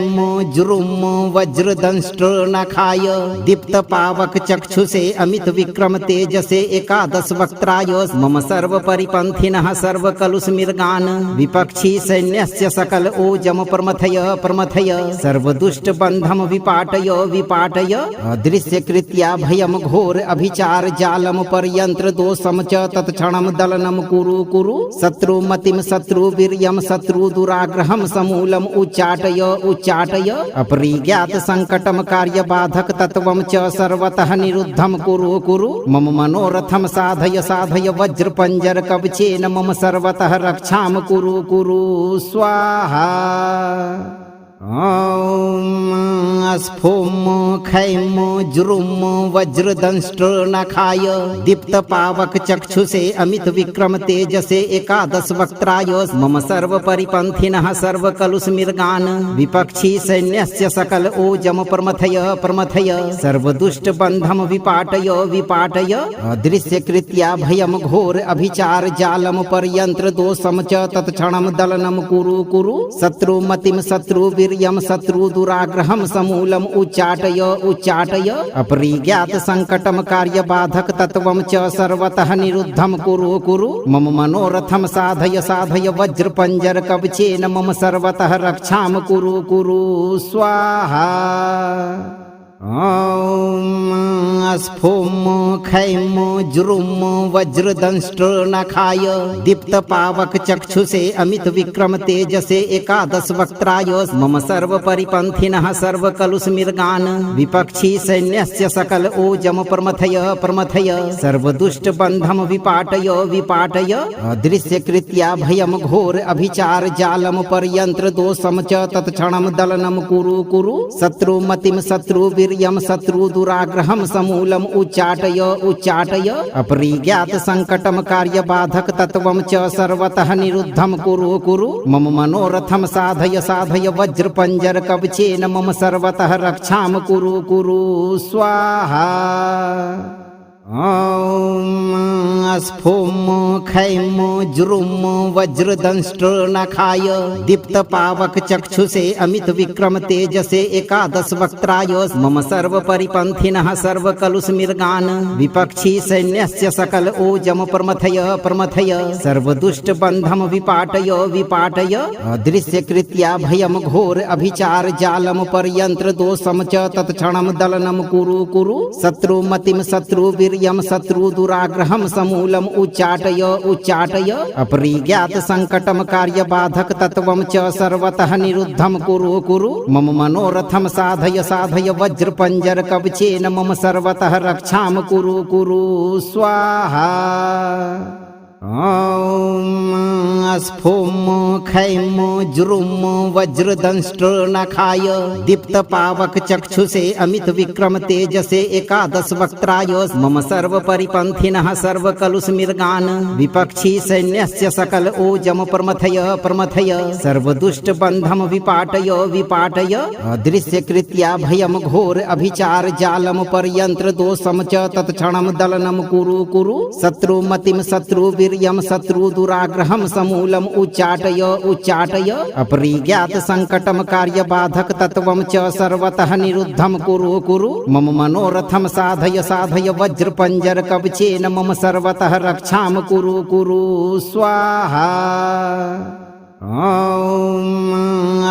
जुरुं वज्रदंष्ट्रनखाय दीप्तपावकचक्षुषे अमित विक्रम तेजसे एकादश वक्त्राय मम सर्व परिपन्थिनः सर्वकलुषमृगान् विपक्षी सैन्यस्य सकल ओजम प्रमथय सर्वदुष्ट बन्धम विपाटय अदृश्यकृत्या भयम घोर अभिचार जालम पर्यन्त्र दोषम च तत्क्षणं दलनं कुरु शत्रुमतिं शत्रुवीर्यं शत्रु दुराग्रहं समूलम उच्चाटय अपरिज्ञात संकटम कार्य बाधक तत्वं च सर्वतः निरुद्धम कुरु मम मनोरथम साधय वज्र पंजर कवचेन मम सर्वतः रक्षाम कुरु स्वाहा। ॐ स्फुं खैं जुरुं वज्रदंष्ट्रनखाय दीप्तपावकचक्षुषे अमित विक्रम तेजसे एकादश वक्त्राय मम सर्व परिपन्थिनः सर्वकलुषमृगान् विपक्षी सैन्यस्य सकल ओजम प्रमथय सर्वदुष्ट बन्धम विपाटय अदृश्यकृत्या भयम घोर अभिचार जालम पर्यन्त्र दोषम च तत्क्षणं दलनं कुरु शत्रुमतिं शत्रुवीर्यं शत्रु दुराग्रहं समूलम उच्चाटय अपरिज्ञात संकटम कार्य बाधक तत्वं च सर्वतः निरुद्धम कुरु मम मनोरथम साधय वज्र पंजर कवचेन मम सर्वतः रक्षाम कुरु स्वाहा। ॐ स्फुं खैं जुरुं वज्रदंष्ट्रनखाय दीप्तपावकचक्षुषे अमित विक्रम तेजसे एकादश वक्त्राय मम सर्व परिपन्थिनः सर्वकलुषमृगान् विपक्षी सैन्यस्य सकल ओजम प्रमथय सर्वदुष्ट बन्धम विपाटय अदृश्यकृत्या भयम घोर अभिचार जालम पर्यन्त्र दोषम च तत्क्षणं दलनं कुरु शत्रुमतिं शत्रुवीर्यं शत्रु दुराग्रहं समूलम उच्चाटय अपरिज्ञात संकटम कार्य बाधक तत्वं च सर्वतः निरुद्धम कुरु मम मनोरथम साधय वज्र पंजर कवचेन मम सर्वतः रक्षाम कुरु स्वाहा। ॐ स्फुं खैं जुरुं वज्रदंष्ट्रनखाय दीप्तपावकचक्षुषे अमित विक्रम तेजसे एकादश वक्त्राय मम सर्व परिपन्थिनः सर्वकलुषमृगान् विपक्षी सैन्यस्य सकल ओजम प्रमथय सर्वदुष्ट बन्धम विपाटय अदृश्यकृत्या भयम घोर अभिचार जालम पर्यन्त्र दोषम च तत्क्षणं दलनं कुरु शत्रुमतिं शत्रुवीर्यं शत्रु दुराग्रहं समूलम उच्चाटय अपरिज्ञात संकटम कार्य बाधक तत्वं च सर्वतः निरुद्धम कुरु मम मनोरथम साधय वज्र पंजर कवचेन मम सर्वतः रक्षाम कुरु स्वाहा। ॐ स्फुं खैं जुरुं वज्रदंष्ट्रनखाय दीप्तपावकचक्षुषे अमित विक्रम तेजसे एकादश वक्त्राय मम सर्व परिपन्थिनः सर्वकलुषमृगान् विपक्षी सैन्यस्य सकल ओजम प्रमथय सर्वदुष्ट बन्धम विपाटय अदृश्यकृत्या भयम घोर अभिचार जालम पर्यन्त्र दोषम च तत्क्षणं दलनं कुरु शत्रुमतिं शत्रुवीर्यं शत्रु दुराग्रहं समूलम उच्चाटय अपरिज्ञात संकटम कार्य बाधक तत्वं च सर्वतः निरुद्धम कुरु मम मनोरथम साधय वज्र पंजर कवचेन मम सर्वतः रक्षाम कुरु स्वाहा। ॐ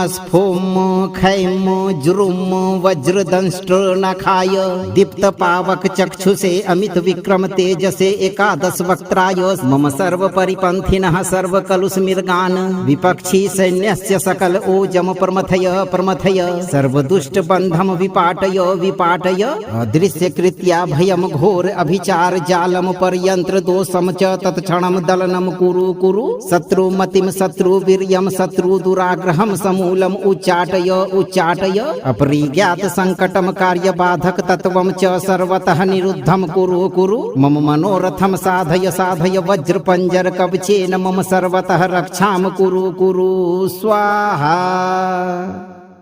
स्फोम खैम जुरुम वज्रदंष्ट्रनखाय दीप्तपावक चक्षुषे अमित विक्रम तेजसे एकादश वक्त्राय मम सर्व परिपन्थिनः सर्व कलुषमृगान् विपक्षी सैन्यस्य सकल ओजम प्रमथय प्रमथय सर्वदुष्ट बन्धम विपाटय विपाटय अदृश्य कृत्या भयम घोर अभिचार जालम पर्यंत्र दोषम च तत्क्षणम दलनम कुरु कुरु शत्रुमतिम शत्रुवीर्यम शत्रु दुराग्रहम समूलम उच्चाटय उच्चाटय अपरिज्ञात संकटम कार्य बाधक तत्वम च सर्वतः निरुद्धम कुरु कुरु मम मनोरथम साधय साधय वज्र पंजर कवचेन मम सर्वतः रक्षाम कुरु कुरु स्वाहा।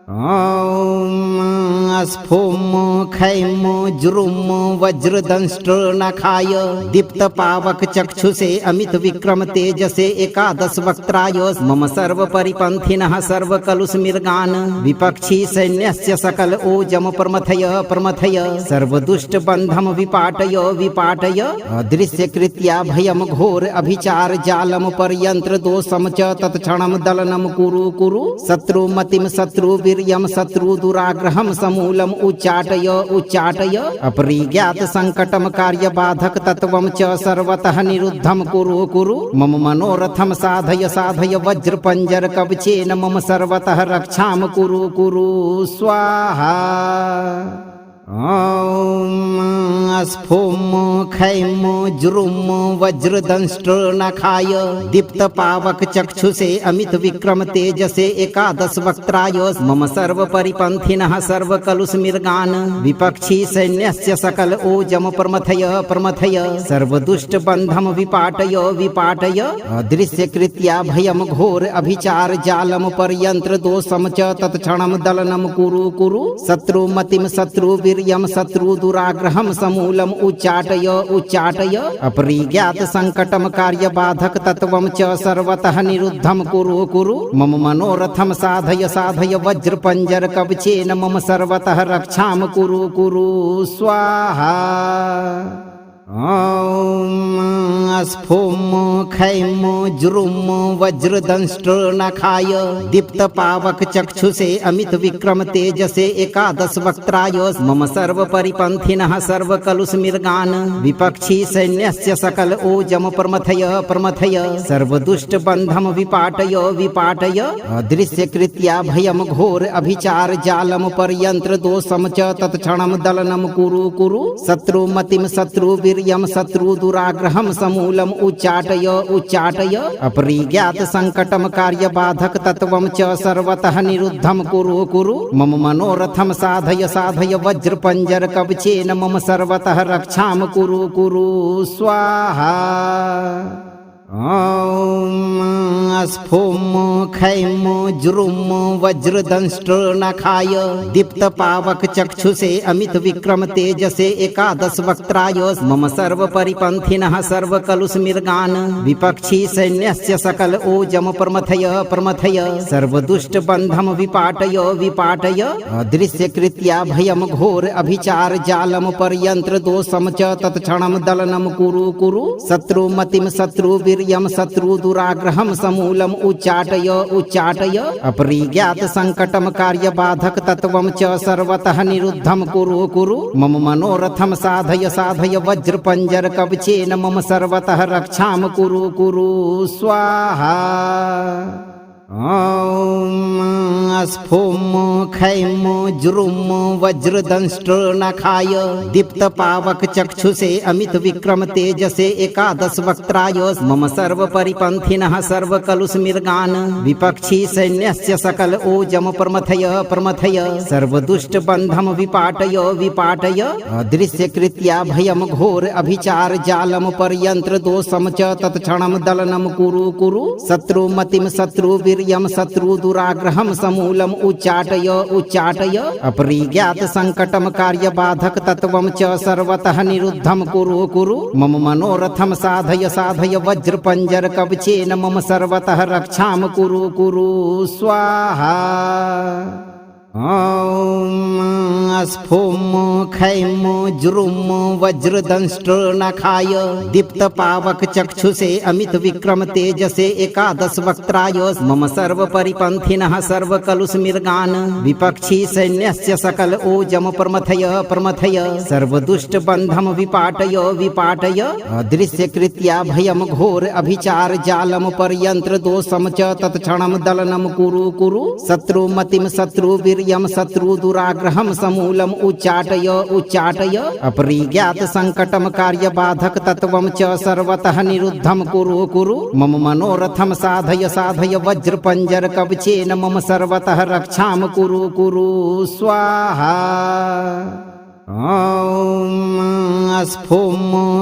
ॐ स्फोम खैम जुरुम वज्रदंष्ट्रनखाय दीप्तपावक चक्षुषे अमित विक्रम तेजसे एकादश वक्त्राय मम सर्व परिपन्थिनः सर्व कलुषमृगान् विपक्षी सैन्यस्य सकल ओजम प्रमथय प्रमथय सर्वदुष्ट बन्धम विपाटय विपाटय अदृश्य कृत्या भयम घोर अभिचार जालम पर्यंत्र दोषम च तत्क्षणम दलनम कुरु कुरु शत्रुमतिम शत्रु वीर्यम शत्रु दुराग्रहम समूलम उच्चाटय उच्चाटय अपरिज्ञात संकटम कार्य बाधक तत्वम च सर्वतः निरुद्धम कुरु कुरु मम मनोरथम साधय साधय वज्र पंजर कवचेन मम सर्वतः रक्षाम कुरु कुरु स्वाहा। ॐ स्फोम खैम जुरुम वज्रदंष्ट्रनखाय दीप्तपावक चक्षुषे अमित विक्रम तेजसे एकादश वक्त्राय मम सर्व परिपन्थिनः सर्व कलुषमृगान् विपक्षी सैन्यस्य सकल ओजम प्रमथय प्रमथय सर्वदुष्ट बन्धम विपाटय विपाटय अदृश्य कृत्या भयम घोर अभिचार जालम पर्यंत्र दोषम च तत्क्षणम दलनम कुरु कुरु शत्रुमतिम शत्रु वीर्यम शत्रु दुराग्रहम समूलम उच्चाटय उच्चाटय अपरिज्ञात संकटम कार्य बाधक तत्वम च सर्वतः निरुद्धम कुरु कुरु मम मनोरथम साधय साधय वज्र पंजर कवचेन मम सर्वतः रक्षाम कुरु कुरु स्वाहा। ॐ स्फोम खैम जुरुम वज्रदंष्ट्रनखाय दीप्तपावक चक्षुषे अमित विक्रम तेजसे एकादश वक्त्राय मम सर्व परिपन्थिनः सर्व कलुषमृगान् विपक्षी सैन्यस्य सकल ओजम प्रमथय प्रमथय सर्वदुष्ट बन्धम विपाटय विपाटय अदृश्य कृत्या भयम घोर अभिचार जालम पर्यंत्र दोषम च तत्क्षणम दलनम कुरु कुरु शत्रुमतिम शत्रु वीर्यम शत्रु दुराग्रहम समूलम उच्चाटय उच्चाटय अपरिज्ञात संकटम कार्य बाधक तत्वम च सर्वतः निरुद्धम कुरु कुरु मम मनोरथम साधय साधय वज्र पंजर कवचेन मम सर्वतः रक्षाम कुरु कुरु स्वाहा। ॐ स्फोम खैम जुरुम वज्रदंष्ट्रनखाय दीप्तपावक चक्षुषे अमित विक्रम तेजसे एकादश वक्त्राय मम सर्व परिपन्थिनः सर्व कलुषमृगान् विपक्षी सैन्यस्य सकल ओजम प्रमथय प्रमथय सर्वदुष्ट बन्धम विपाटय विपाटय अदृश्य कृत्या भयम घोर अभिचार जालम पर्यंत्र दोषम च तत्क्षणम दलनम कुरु कुरु शत्रुमतिम शत्रु वीर्यम शत्रु दुराग्रहम समूलम उच्चाटय उच्चाटय अपरिज्ञात संकटम कार्य बाधक तत्वम च सर्वतः निरुद्धम कुरु कुरु मम मनोरथम साधय साधय वज्र पंजर कवचेन मम सर्वतः रक्षाम कुरु कुरु स्वाहा। ॐ स्फोम खैम जुरुम वज्रदंष्ट्रनखाय दीप्तपावक चक्षुषे अमित विक्रम तेजसे एकादश वक्त्राय मम सर्व परिपन्थिनः सर्व कलुषमृगान् विपक्षी सैन्यस्य सकल ओजम प्रमथय प्रमथय सर्वदुष्ट बन्धम विपाटय विपाटय अदृश्य कृत्या भयम घोर अभिचार जालम पर्यंत्र दोषम च तत्क्षणम दलनम कुरु कुरु शत्रुमतिम शत्रु वीर्यम शत्रु दुराग्रहम समूलम उच्चाटय उच्चाटय अपरिज्ञात संकटम कार्य बाधक तत्वम च सर्वतः निरुद्धम कुरु कुरु मम मनोरथम साधय साधय वज्र पंजर कवचेन मम सर्वतः रक्षाम कुरु कुरु स्वाहा। ॐ स्फुं खैं जुरुं वज्रदंष्ट्रनखाय दीप्तपावक चक्षुषे अमित विक्रम तेजसे एकादश वक्त्राय मम सर्व परिपन्थिनः सर्वकलुषमृगान् विपक्षी सैन्यस्य सकल ओजम प्रमथय प्रमथय सर्वदुष्ट बन्धम विपाटय विपाटय अदृश्यकृत्या भयम घोर अभिचार जालम पर्यन्त्र दोषम च तत्क्षणम दलनम कुरु कुरु शत्रुमतिम शत्रुवीर्यम शत्रु दुराग्रहम समूलम उच्चाटय उच्चाटय अपरिज्ञात संकटम कार्य बाधक तत्वम च सर्वतः निरुद्धम कुरु कुरु मम मनोरथम साधय साधय वज्र पंजर कवचेन मम सर्वतः रक्षाम कुरु कुरु स्वाहा। ॐ स्फुं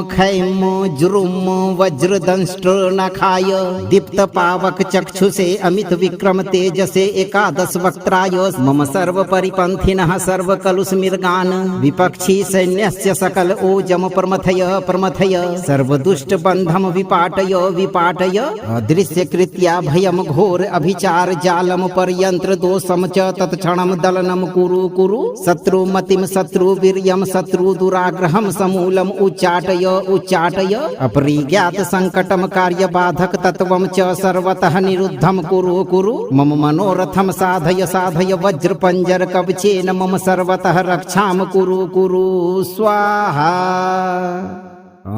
खैं जुरुं वज्रदंष्ट्रनखाय दीप्तपावक चक्षुषे अमित विक्रम तेजसे एकादश वक्त्राय मम सर्व परिपन्थिनः सर्वकलुषमृगान् विपक्षी सैन्यस्य सकल ओजम प्रमथय प्रमथय सर्वदुष्ट बन्धम विपाटय विपाटय अदृश्यकृत्या भयम घोर अभिचार जालम पर्यन्त्र दोषम च तत्क्षणम दलनम कुरु कुरु शत्रुमतिम शत्रु वीर्यम शत्रु दुराग्रहम समूलम उच्चाटय उच्चाटय अपरिज्ञात संकटम कार्य बाधक तत्वम च सर्वतः निरुद्धम कुरु कुरु मम मनोरथम साधय साधय वज्र पंजर कवचेन मम सर्वतः रक्षाम कुरु कुरु स्वाहा। ॐ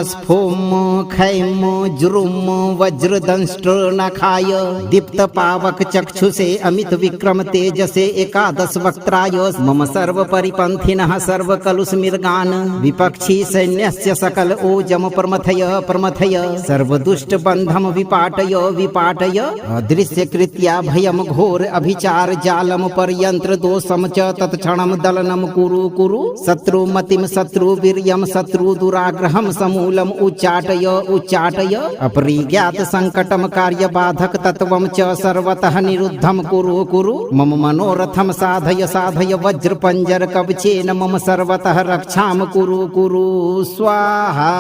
स्फुं खैं जुरुं वज्रदंष्ट्रनखाय दीप्तपावक चक्षुषे अमित विक्रम तेजसे एकादश वक्त्राय मम सर्व परिपन्थिनः सर्वकलुषमृगान् विपक्षी सैन्यस्य सकल ओजम प्रमथय प्रमथय सर्वदुष्ट बन्धम विपाटय विपाटय अदृश्यकृत्या भयम घोर अभिचार जालम पर्यन्त्र दोषम च तत्क्षणम दलनम कुरु कुरु शत्रुमतिम शत्रु वीर्यम शत्रु दुराग्रहम समूलम उच्चाटय उच्चाटय अपरिज्ञात संकटम कार्य बाधक तत्वम च सर्वतः निरुद्धम कुरु कुरु मम मनोरथम साधय साधय वज्र पंजर कवचेन मम सर्वतः रक्षाम कुरु कुरु स्वाहा।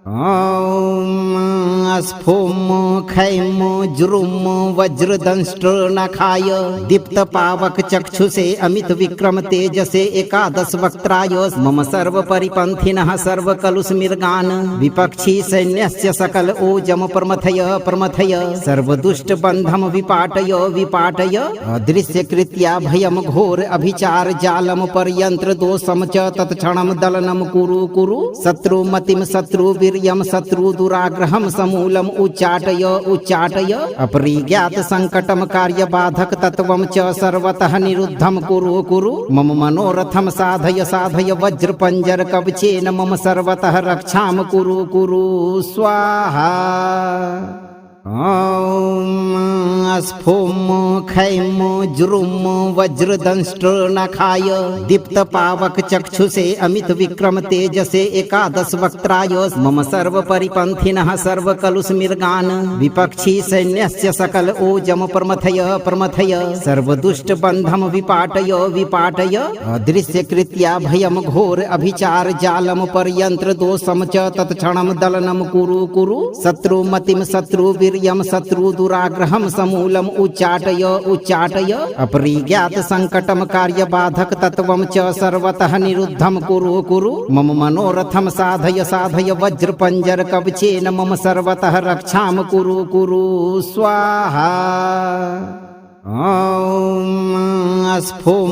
ॐ स्फुं खैं जुरुं वज्रदंष्ट्रनखाय दीप्तपावक चक्षुषे अमित विक्रम तेजसे एकादश वक्त्राय मम सर्व परिपन्थिनः सर्वकलुषमृगान् विपक्षी सैन्यस्य सकल ओजम प्रमथय प्रमथय सर्वदुष्ट बन्धम विपाटय विपाटय अदृश्यकृत्या भयम घोर अभिचार जालम पर्यन्त्र दोषम च तत्क्षणम दलनम कुरु कुरु शत्रुमतिम शत्रु वीर्यम शत्रु दुराग्रहम समूलम उच्चाटय उच्चाटय अपरिज्ञात संकटम कार्य बाधक तत्वम च सर्वतः निरुद्धम कुरु कुरु मम मनोरथम साधय साधय वज्र पंजर कवचेन मम सर्वतः रक्षाम कुरु कुरु स्वाहा। ॐ स्फुं खैं जुरुं वज्रदंष्ट्रनखाय दीप्तपावक चक्षुषे अमित विक्रम तेजसे एकादश वक्त्राय मम सर्व परिपन्थिनः सर्वकलुषमृगान् विपक्षी सैन्यस्य सकल ओजम प्रमथय प्रमथय सर्वदुष्ट बन्धम विपाटय विपाटय अदृश्यकृत्या भयम घोर अभिचार जालम पर्यन्त्र दोषम च तत्क्षणम दलनम कुरु कुरु शत्रुमतिम शत्रु वीर्यम शत्रु दुराग्रहम समूलम उच्चाटय उच्चाटय अपरिज्ञात संकटम कार्य बाधक तत्वम च सर्वतः निरुद्धम कुरु कुरु मम मनोरथम साधय साधय वज्र पंजर कवचेन मम सर्वतः रक्षाम कुरु कुरु स्वाहा। ॐ स्फुं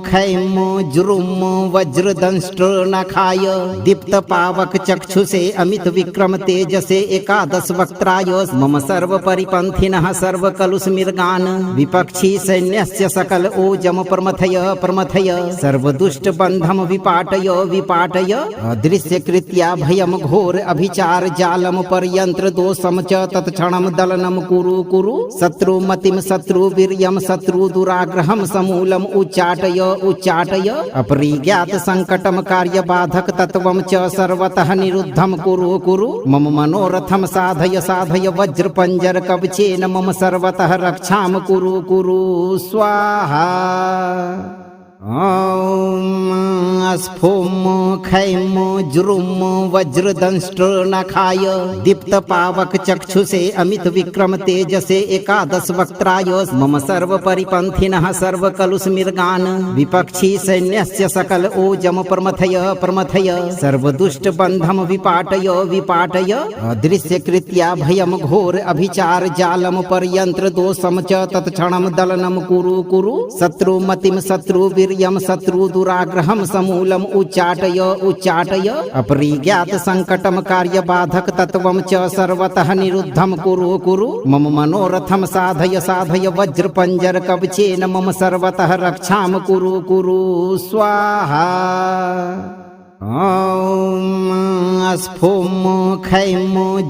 खैं जुरुं वज्रदंष्ट्रनखाय दीप्तपावक चक्षुषे अमित विक्रम तेजसे एकादश वक्त्राय मम सर्व परिपन्थिनः सर्वकलुषमृगान् विपक्षी सैन्यस्य सकल ओजम प्रमथय प्रमथय सर्वदुष्ट बन्धम विपाटय विपाटय अदृश्यकृत्या भयम घोर अभिचार जालम पर्यन्त्र दोषम च तत्क्षणम दलनम कुरु कुरु शत्रुमतिम शत्रु वीर्यम शत्रु दुराग्रहम समूलम उच्चाटय उच्चाटय अपरिज्ञात संकटम कार्य बाधक तत्वम च सर्वतः निरुद्धम कुरु कुरु मम मनोरथम साधय साधय वज्र पंजर कवचेन मम सर्वतः रक्षाम कुरु कुरु स्वाहा। ॐ स्फुं खैं जुरुं वज्रदंष्ट्रनखाय दीप्तपावक चक्षुषे अमित विक्रम तेजसे एकादश वक्त्राय मम सर्व परिपन्थिनः सर्वकलुषमृगान् विपक्षी सैन्यस्य सकल ओजम प्रमथय सर्वदुष्ट बन्धम विपाटय अदृश्यकृत्या भयम घोर अभिचार जालम पर्यन्त्र दोषम च तत्क्षणं दलनं कुरु शत्रुमतिं शत्रुवीर्यं शत्रु दुराग्रहं समूलम उच्चाटय अपरिज्ञात संकटम कार्य बाधक तत्वं च सर्वतः निरुद्धं कुरु मम मनोरथं साधय वज्र पंजर कवचेन मम सर्वतः रक्षां कुरु स्वाहा। ॐ स्फुं खैं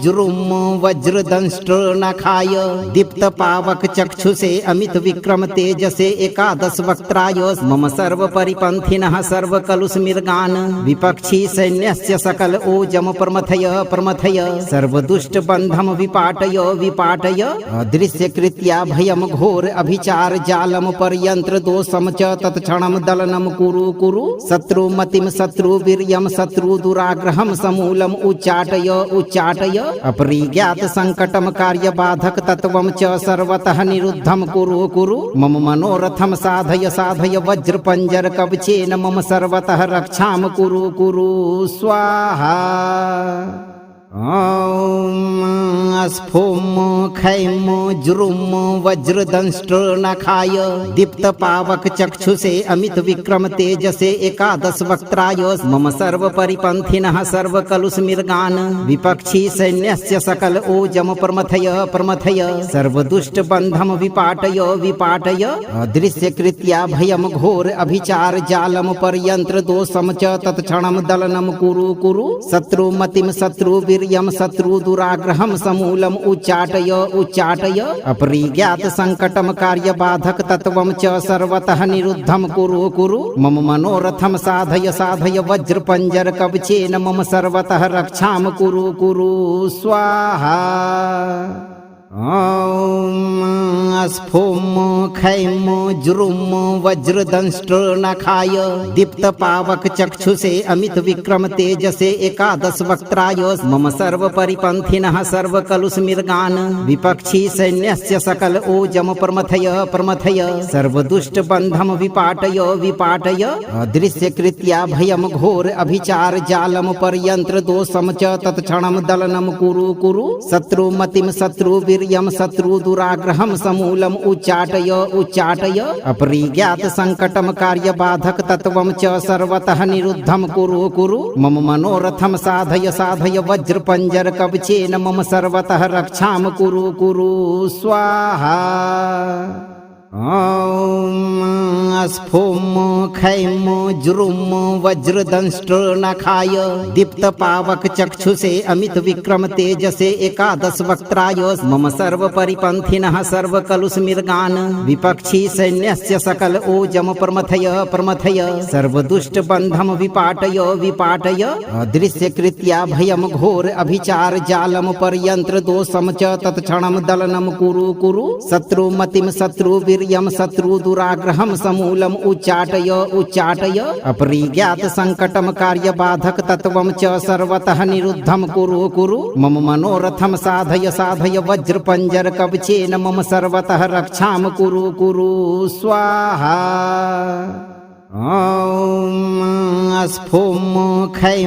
जुरुं वज्रदंष्ट्रनखाय दीप्तपावक चक्षुषे अमित विक्रम तेजसे एकादश वक्त्राय मम सर्व परिपन्थिनः सर्वकलुषमृगान् विपक्षी सैन्यस्य सकल ओजम प्रमथय सर्वदुष्ट बन्धम विपाटय अदृश्यकृत्या भयम घोर अभिचार जालम पर्यन्त्र दोषम च तत्क्षणं दलनं कुरु शत्रुमतिं शत्रुवीर्यं शत्रु दुराग्रहं समूलम उच्चाटय अपरिज्ञात संकटम कार्य बाधक तत्वं च सर्वतः निरुद्धं कुरु मम मनोरथं साधय वज्र पंजर कवचेन मम सर्वतः रक्षां कुरु स्वाहा। ॐ स्फुं खैं जुरुं वज्रदंष्ट्रनखाय दीप्तपावक चक्षुषे अमित विक्रम तेजसे एकादश वक्त्राय मम सर्व परिपन्थिनः सर्वकलुषमृगान् विपक्षी सैन्यस्य सकल ओजम प्रमथय सर्वदुष्ट बन्धम विपाटय अदृश्यकृत्या भयम घोर अभिचार जालम पर्यन्त्र दोषम च तत्क्षणं दलनं कुरु शत्रुमतिं शत्रुवीर्यं शत्रु दुराग्रहं समूलम उच्चाटय अपरिज्ञात संकटम कार्य बाधक तत्वं च सर्वतः निरुद्धं कुरु मम मनोरथं साधय वज्र पंजर कवचेन मम सर्वतः रक्षां कुरु स्वाहा। ॐ स्फुं खैं जुरुं वज्रदंष्ट्रनखाय दीप्तपावक चक्षुषे अमित विक्रम तेजसे एकादश वक्त्राय मम सर्व परिपन्थिनः सर्वकलुषमृगान् विपक्षी सैन्यस्य सकल ओजम प्रमथय सर्वदुष्ट बन्धम विपाटय अदृश्यकृत्या भयम घोर अभिचार जालम पर्यन्त्र दोषम च तत्क्षणं दलनं कुरु शत्रुमतिं शत्रुवीर्यं शत्रु दुराग्रहं समूलम उच्चाटय अपरिज्ञात संकटम कार्य बाधक तत्वं च सर्वतः निरुद्धं कुरु मम मनोरथं साधय वज्र पंजर कवचेन मम सर्वतः रक्षां कुरु स्वाहा। ॐ स्फुं खैं जुरुं वज्रदंष्ट्रनखाय दीप्तपावक चक्षुषे अमित विक्रम तेजसे एकादश वक्त्राय मम सर्व परिपन्थिनः सर्वकलुषमृगान् विपक्षी सैन्यस्य सकल ओजम प्रमथय सर्वदुष्ट बन्धम विपाटय अदृश्यकृत्या भयम घोर अभिचार जालम पर्यन्त्र दोषम च तत्क्षणं दलनं कुरु शत्रुमतिं शत्रुवीर्यं शत्रु दुराग्रहं समूलम उच्चाटय अपरिज्ञात संकटम कार्य बाधक तत्वं च सर्वतः निरुद्धं कुरु मम मनोरथं साधय वज्र पंजर कवचेन मम सर्वतः रक्षां कुरु स्वाहा। ॐ स्फुं खैं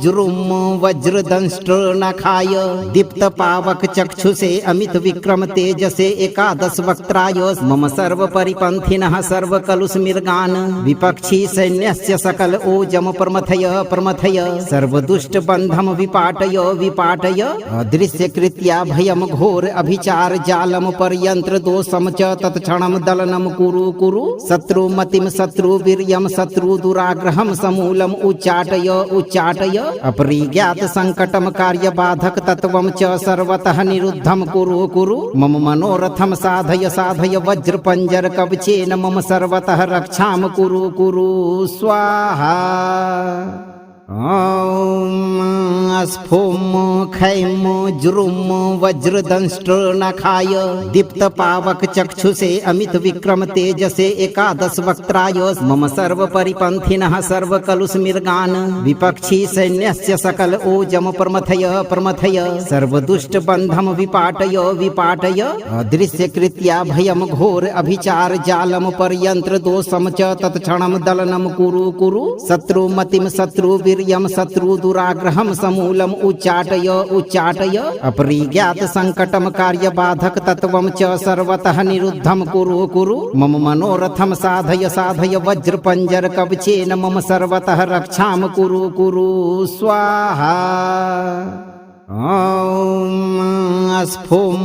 जुरुं वज्रदंष्ट्रनखाय दीप्तपावक चक्षुषे अमित विक्रम तेजसे एकादश वक्त्राय मम सर्व परिपन्थिनः सर्वकलुषमृगान् विपक्षी सैन्यस्य सकल ओजम प्रमथय सर्वदुष्ट बन्धम विपाटय अदृश्यकृत्या भयम घोर अभिचार जालम पर्यन्त्र दोषम च तत्क्षणं दलनं कुरु शत्रुमतिं शत्रुवीर्यं शत्रु दुराग्रहं समूलम उच्चाटय अपरिज्ञात संकटम कार्य बाधक तत्वं च सर्वतः निरुद्धं कुरु मम मनोरथं साधय वज्र पंजर कवचेन मम सर्वतः रक्षां कुरु स्वाहा। ॐ स्फुं खैं जुरुं वज्रदंष्ट्रनखाय दीप्तपावकचक्षुषे अमितविक्रम तेजसे एकादश वक्त्राय मम सर्वपरिपन्थिनः सर्वकलुषमृगान् विपक्षी सैन्यस्य सकल ओजम प्रमथय प्रमथय सर्वदुष्टबन्धं विपाटय विपाटय अदृश्यकृत्या भयं घोर अभिचार जालं पर्यन्त्र दोषं च तत्क्षणं दलनं कुरु कुरु शत्रुमतिं शत्रुवीर्यं शत्रुदुराग्रहं समूलम् उच्चाटय उच्चाटय अपरिज्ञात संकटं कार्यबाधक तत्वं च सर्वतः निरुद्धं कुरु कुरु मम मनोरथं साधय साधय वज्रपंजर कवचेन मम सर्वतः रक्षां कुरु कुरु स्वाहा। ॐ स्फुं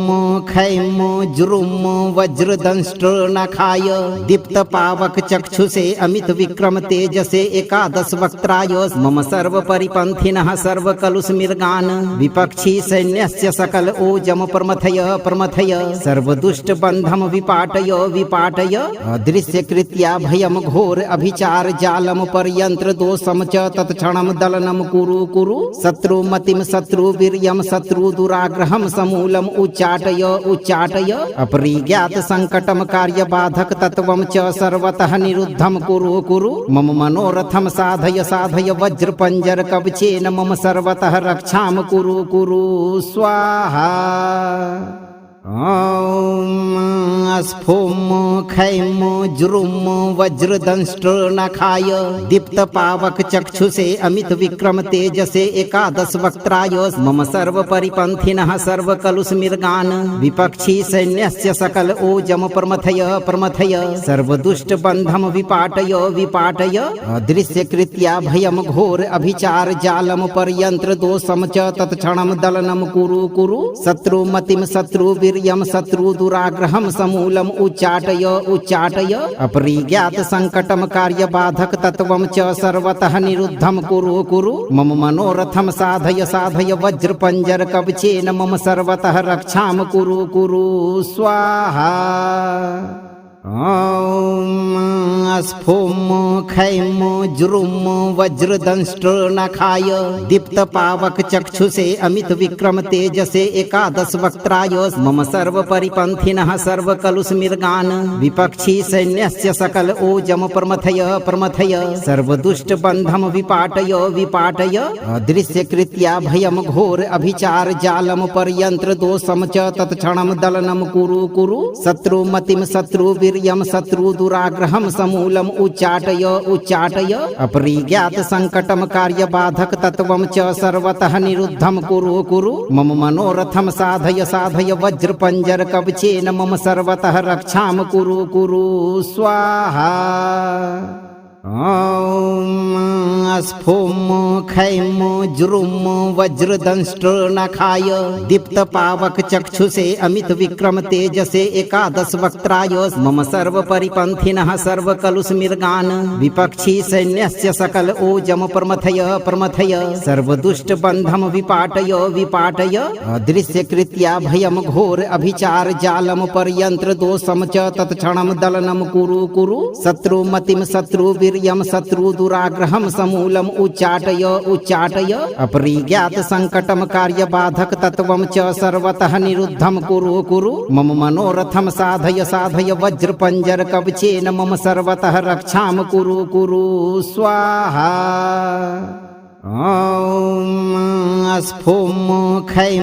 खैं जुरुं वज्रदंष्ट्रनखाय दीप्तपावकचक्षुषे अमितविक्रम तेजसे एकादश वक्त्राय मम सर्वपरिपन्थिनः सर्वकलुषमृगान् विपक्षी सैन्यस्य सकल ओजम प्रमथय प्रमथय सर्वदुष्टबन्धं विपाटय विपाटय अदृश्यकृत्या भयं घोर अभिचार जालं पर्यन्त्र दोषं च तत्क्षणं दलनं कुरु कुरु शत्रुमतिं शत्रुवीर्यं शत्रुदुराग्रहं समूलम् उच्चाटय उच्चाटय अपरिज्ञात संकटं कार्यबाधक तत्वं च सर्वतः निरुद्धं कुरु कुरु मम मनोरथं साधय साधय वज्रपंजर कवचेन मम सर्वतः रक्षां कुरु कुरु स्वाहा। ॐ स्फुं खैं जुरुं वज्रदंष्ट्रनखाय दीप्तपावकचक्षुषे अमितविक्रम तेजसे एकादश वक्त्राय मम सर्वपरिपन्थिनः सर्वकलुषमृगान् विपक्षी सैन्यस्य सकल ओजम प्रमथय प्रमथय सर्वदुष्टबन्धं विपाटय विपाटय अदृश्यकृत्या भयं घोर अभिचार जालं पर्यन्त्र दोषं च तत्क्षणं दलनं कुरु कुरु शत्रुमतिं शत्रुवीर्यं शत्रुदुराग्रहं समूलम् उच्चाटय उच्चाटय अपरिज्ञात संकटं कार्यबाधक तत्वं च सर्वतः निरुद्धं कुरु कुरु मम मनोरथं साधय साधय वज्रपंजर कवचेन मम सर्वतः रक्षां कुरु कुरु स्वाहा। ॐ स्फुं खैं जुरुं वज्रदंष्ट्रनखाय दीप्तपावकचक्षुषे अमितविक्रम तेजसे एकादश वक्त्राय मम सर्वपरिपन्थिनः सर्वकलुषमृगान् विपक्षी सैन्यस्य सकल ओजम प्रमथय प्रमथय सर्वदुष्टबन्धं विपाटय विपाटय अदृश्यकृत्या भयं घोर अभिचार जालं पर्यन्त्र दोषं च तत्क्षणं दलनं कुरु कुरु शत्रुमतिं शत्रुवीर्यं शत्रुदुराग्रहं समूलम् उच्चाटय उच्चाटय अपरिज्ञात संकटं कार्यबाधक तत्वं च सर्वतः निरुद्धं कुरु कुरु मम मनोरथं साधय साधय वज्रपंजर कवचेन मम सर्वतः रक्षां कुरु कुरु स्वाहा। ॐ स्फुं खैं जुरुं वज्रदंष्ट्रनखाय दीप्तपावकचक्षुषे अमितविक्रम तेजसे एकादश वक्त्राय मम सर्वपरिपन्थिनः सर्वकलुषमृगान् विपक्षी सैन्यस्य सकल ओजम प्रमथय प्रमथय सर्वदुष्टबन्धं विपाटय विपाटय अदृश्यकृत्या भयं घोर अभिचार जालं पर्यन्त्र दोषं च तत्क्षणं दलनं कुरु कुरु शत्रुमतिं शत्रुवीर्यं शत्रुदुराग्रहं समूलम् उच्चाटय उच्चाटय अपरिज्ञात संकटं कार्यबाधक तत्वं च सर्वतः निरुद्धं कुरु कुरु मम मनोरथं साधय साधय वज्रपंजर कवचेन मम सर्वतः रक्षां कुरु कुरु स्वाहा। ॐ स्फुं खैं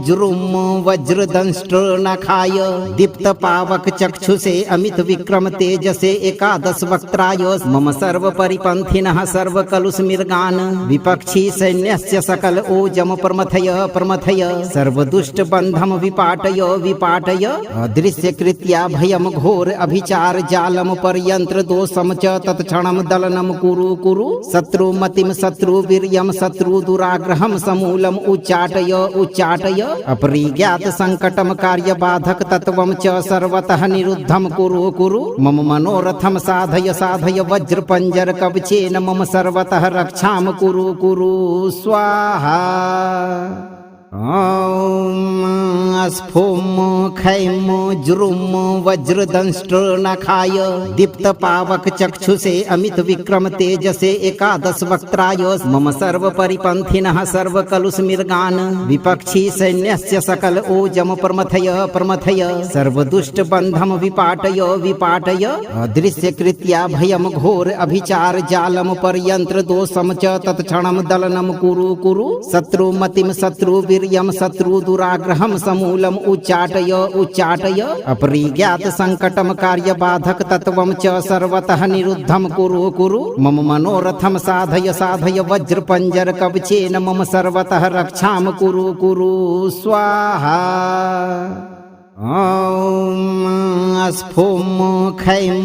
जुरुं वज्रदंष्ट्रनखाय दीप्तपावकचक्षुषे अमितविक्रम तेजसे एकादश वक्त्राय मम सर्वपरिपन्थिनः सर्वकलुषमृगान् विपक्षी सैन्यस्य सकल ओजम प्रमथय प्रमथय सर्वदुष्टबन्धं विपाटय विपाटय अदृश्यकृत्या भयं घोर अभिचार जालं पर्यन्त्र दोषं च तत्क्षणं दलनं कुरु कुरु शत्रुमतिं शत्रुवीर्यं शत्रुदुराग्रहं समूलम् उच्चाटय उच्चाटय अपरिज्ञात संकटं कार्यबाधक तत्वं च सर्वतः निरुद्धं कुरु कुरु मम मनोरथं साधय साधय वज्रपंजर कवचेन मम सर्वतः रक्षां कुरु कुरु स्वाहा। ॐ स्फुं खैं जुरुं वज्रदंष्ट्रनखाय दीप्तपावकचक्षुषे अमितविक्रम तेजसे एकादश वक्त्राय मम सर्वपरिपन्थिनः सर्वकलुषमृगान् विपक्षी सैन्यस्य सकल ओजम प्रमथय प्रमथय सर्वदुष्टबन्धं विपाटय विपाटय अदृश्यकृत्या भयं घोर अभिचार जालं पर्यन्त्र दोषं च तत्क्षणं दलनं कुरु कुरु शत्रुमतिं शत्रुवीर्यं शत्रुदुराग्रहं समूलम् उच्चाटय उच्चाटय अपरिज्ञात संकटं कार्यबाधक तत्वं च सर्वतः निरुद्धं कुरु कुरु मम मनोरथं साधय साधय वज्रपंजर कवचेन मम सर्वतः रक्षां कुरु कुरु स्वाहा। ॐ स्फुं खैं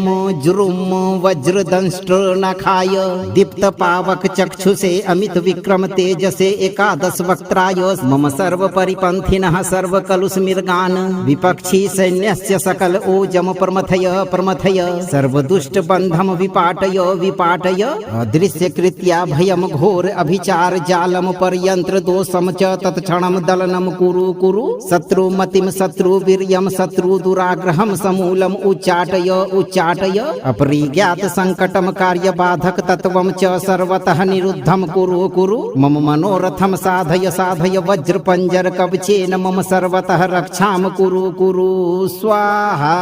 जुरुं वज्रदंष्ट्रनखाय दीप्तपावकचक्षुषे अमितविक्रम तेजसे एकादश वक्त्राय मम सर्वपरिपन्थिनः सर्वकलुषमृगान् विपक्षी सैन्यस्य सकल ओजम प्रमथय प्रमथय सर्वदुष्टबन्धं विपाटय विपाटय अदृश्यकृत्या भयं घोर अभिचार जालं पर्यन्त्र दोषं च तत्क्षणं दलनं कुरु कुरु शत्रुमतिं शत्रुवीर्यं शत्रुदुराग्रहं समूलम् उच्चाटय उच्चाटय अपरिज्ञात संकटं कार्यबाधक तत्वं च सर्वतः निरुद्धं कुरु कुरु मम मनोरथं साधय साधय वज्रपंजर कवचेन मम सर्वतः रक्षां कुरु कुरु स्वाहा।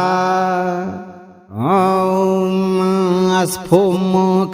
ॐ स्फुं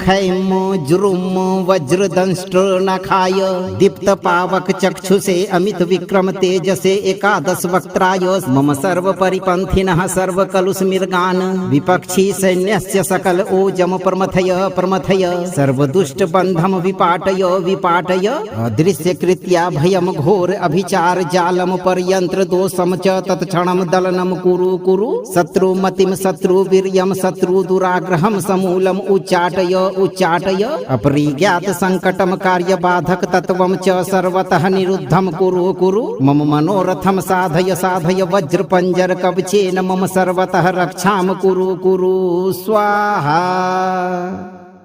खैं जुरुं वज्रदंष्ट्रनखाय दीप्तपावकचक्षुषे अमितविक्रम तेजसे एकादश वक्त्राय मम सर्वपरिपन्थिनः सर्वकलुषमृगान् विपक्षी सैन्यस्य सकल ओजम प्रमथय प्रमथय सर्वदुष्टबन्धं विपाटय विपाटय अदृश्यकृत्या भयं घोर अभिचार जालं पर्यन्त्र दोषं च तत्क्षणं दलनं कुरु कुरु शत्रुमतिं शत्रुवीर्यं शत्रुदुराग्रहं समूलम् उच्चाटय उच्चाटय अपरिज्ञात संकटं कार्यबाधक तत्वं च सर्वतः निरुद्धं कुरु कुरु मम मनोरथं साधय साधय वज्रपंजर कवचेन मम सर्वतः रक्षां कुरु कुरु स्वाहा।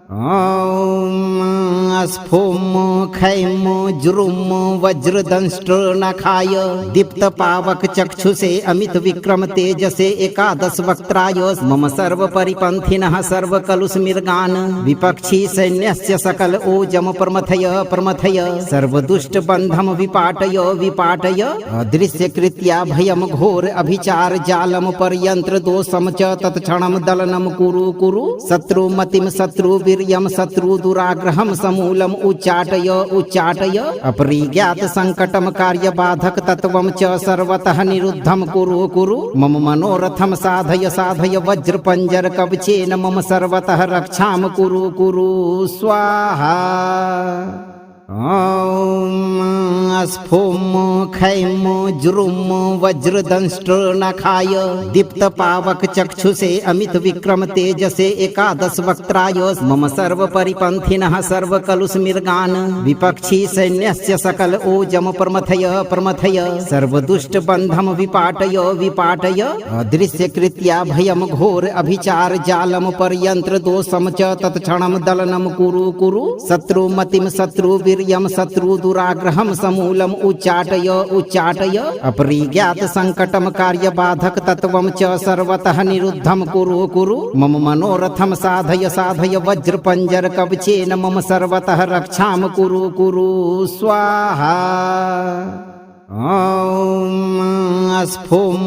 ॐ स्फुं खैं जुरुं वज्रदंष्ट्रनखाय दीप्तपावकचक्षुषे अमितविक्रम तेजसे एकादश वक्त्राय मम सर्वपरिपन्थिनः सर्वकलुषमृगान् विपक्षी सैन्यस्य सकल ओजम प्रमथय प्रमथय सर्वदुष्टबन्धं विपाटय विपाटय अदृश्यकृत्या भयं घोर अभिचार जालं पर्यन्त्र दोषं च तत्क्षणं दलनं कुरु कुरु शत्रुमतिं शत्रुवीर्यं शत्रुदुराग्रहं समूलम् उच्चाटय उच्चाटय अपरिज्ञात संकटं कार्यबाधक तत्वं च सर्वतः निरुद्धं कुरु कुरु मम मनोरथं साधय साधय वज्रपंजर कवचेन मम सर्वतः रक्षां कुरु कुरु स्वाहा। ॐ स्फुं खैं जुरुं वज्रदंष्ट्रनखाय दीप्तपावकचक्षुषे अमितविक्रम तेजसे एकादश वक्त्राय मम सर्वपरिपन्थिनः सर्वकलुषमृगान् विपक्षी सैन्यस्य सकल ओजम प्रमथय प्रमथय सर्वदुष्टबन्धं विपाटय विपाटय अदृश्यकृत्या भयं घोर अभिचार जालं पर्यन्त्र दोषं च तत्क्षणं दलनं कुरु कुरु शत्रुमतिं शत्रुवीर्यं शत्रुदुराग्रहं समूलम् उच्चाटय उच्चाटय अपरिज्ञात संकटं कार्यबाधक तत्वं च सर्वतः निरुद्धं कुरु कुरु मम मनोरथं साधय साधय वज्रपंजर कवचेन मम सर्वतः रक्षां कुरु कुरु स्वाहा। ॐ स्फुं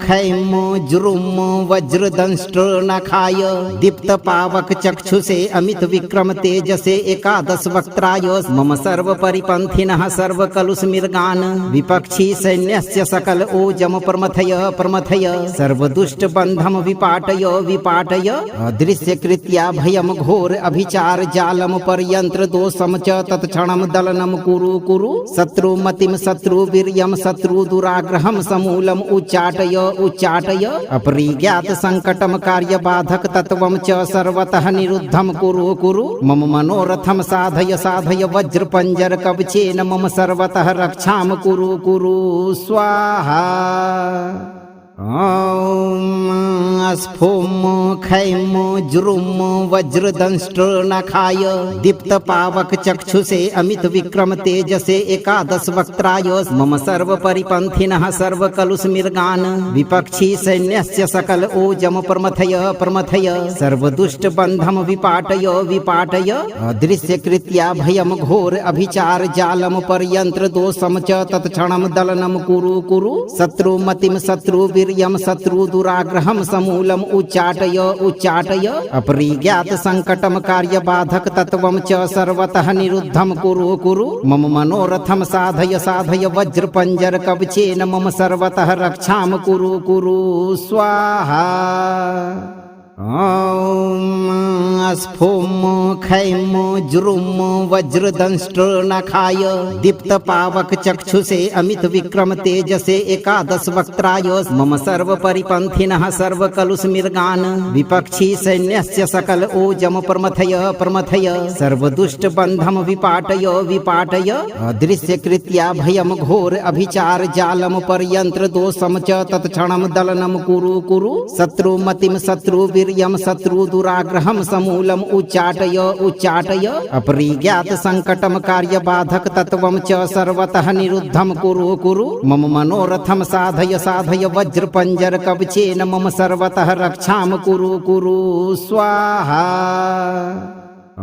खैं जुरुं वज्रदंष्ट्रनखाय दीप्तपावकचक्षुषे अमितविक्रम तेजसे एकादश वक्त्राय मम सर्वपरिपन्थिनः सर्वकलुषमृगान् विपक्षी सैन्यस्य सकल ओजम प्रमथय प्रमथय सर्वदुष्टबन्धं विपाटय विपाटय अदृश्यकृत्या भयं घोर अभिचार जालं पर्यन्त्र दोषं च तत्क्षणं दलनं कुरु कुरु शत्रुमतिं शत्रुवीर्यं शत्रुदुराग्रहं समूलम् उच्चाटय उच्चाटय अपरिज्ञात संकटं कार्यबाधक तत्वं च सर्वतः निरुद्धं कुरु कुरु मम मनोरथं साधय साधय वज्रपंजर कवचेन मम सर्वतः रक्षां कुरु कुरु स्वाहा। ॐ स्फुं खैमो जुरुम वज्रदंष्ट्र नखाय दीप्तपावक चक्षुषे अमित विक्रम तेजसे एकादश वक्त्राय मम सर्व परिपन्थिनः सर्व कलुषमिर्गान् विपक्षी सैन्यस्य सकल ओजम प्रमथय प्रमथय सर्वदुष्ट बन्धम विपाटय विपाटय अदृश्य कृत्या भयम घोर अभिचार जालम पर्यंत्र दोषम च तत्क्षणम दलनम कुरु कुरु शत्रुमतिम शत्रुवीर्यम शत्रु दुराग्रहम समूलम उच्चाटय उच्चाटय अपरिज्ञात संकटम कार्य बाधक तत्वम च सर्वतः निरुद्धम कुरु कुरु मम मनोरथम साधय साधय वज्र पंजर कवचेन मम सर्वतः रक्षाम कुरु कुरु स्वाहा। ॐ स्फुम खैम जुरुम वज्रदंष्ट्र नखाय दीप्तपावक चक्षुषे अमित विक्रम तेजसे एकादश वक्त्राय मम सर्व परिपन्थिनः सर्व कलुषमिर्गान् विपक्षी सैन्यस्य सकल ओजम प्रमथय प्रमथय सर्वदुष्ट बन्धम विपाटय विपाटय अदृश्य कृत्या भयम घोर अभिचार जालम पर्यंत्र दोषम च तत्क्षणम दलनम कुरु कुरु शत्रुमतिम शत्रु वीर्यम शत्रु दुराग्रहम समूलम उच्चाटय उच्चाटय अपरिज्ञात संकटम कार्य बाधक तत्वम च सर्वतः निरुद्धम कुरु कुरु मम मनोरथम साधय साधय वज्र पंजर कवचेन मम सर्वतः रक्षाम कुरु कुरु स्वाहा। ॐ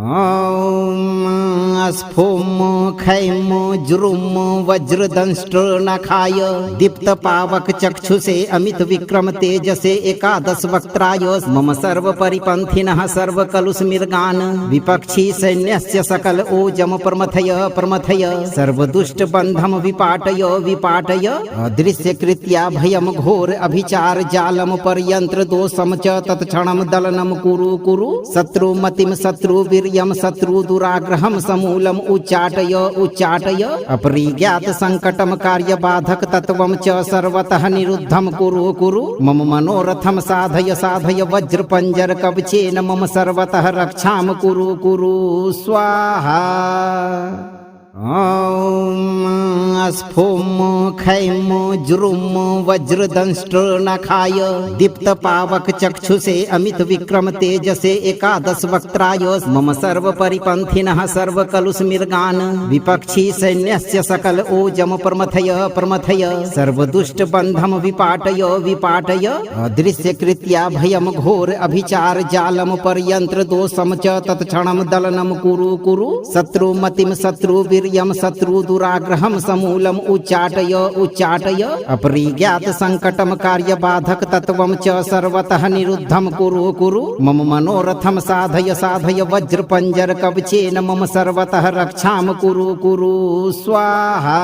स्फुम खैम जुरुम वज्रदंष्ट्र नखाय दीप्तपावक चक्षुषे अमित विक्रम तेजसे एकादश वक्त्राय मम सर्व परिपन्थिनः सर्व कलुषमिर्गान् विपक्षी सैन्यस्य सकल ओजम प्रमथय प्रमथय सर्वदुष्ट बन्धम विपाटय विपाटय अदृश्य कृत्या भयम घोर अभिचार जालम पर्यंत्र दोषम च तत्क्षणम दलनम कुरु कुरु शत्रुमतिम शत्रु वीर्यम शत्रु दुराग्रहम समूलम उच्चाटय उच्चाटय अपरिज्ञात संकटम कार्य बाधक तत्वम च सर्वतः निरुद्धम कुरु कुरु मम मनोरथम साधय साधय वज्र पंजर कवचेन मम सर्वतः रक्षाम कुरु कुरु स्वाहा। ॐ स्फुम खैम जुरुम वज्रदंष्ट्र नखाय दीप्तपावक चक्षुषे अमित विक्रम तेजसे एकादश वक्त्राय मम सर्व परिपन्थिनः सर्व कलुषमिर्गान् विपक्षी सैन्यस्य सकल ओजम प्रमथय प्रमथय सर्वदुष्ट बन्धम विपाटय विपाटय अदृश्य कृत्या भयम घोर अभिचार जालम पर्यंत्र दोषम च तत्क्षणम दलनम कुरु कुरु शत्रुमतिम शत्रु वीर्यम शत्रु दुराग्रहम समूलम उच्चाटय उच्चाटय अपरिज्ञात संकटम कार्य बाधक तत्वम च सर्वतः निरुद्धम कुरु कुरु मम मनोरथम साधय साधय वज्र पंजर कवचेन मम सर्वतः रक्षाम कुरु कुरु स्वाहा।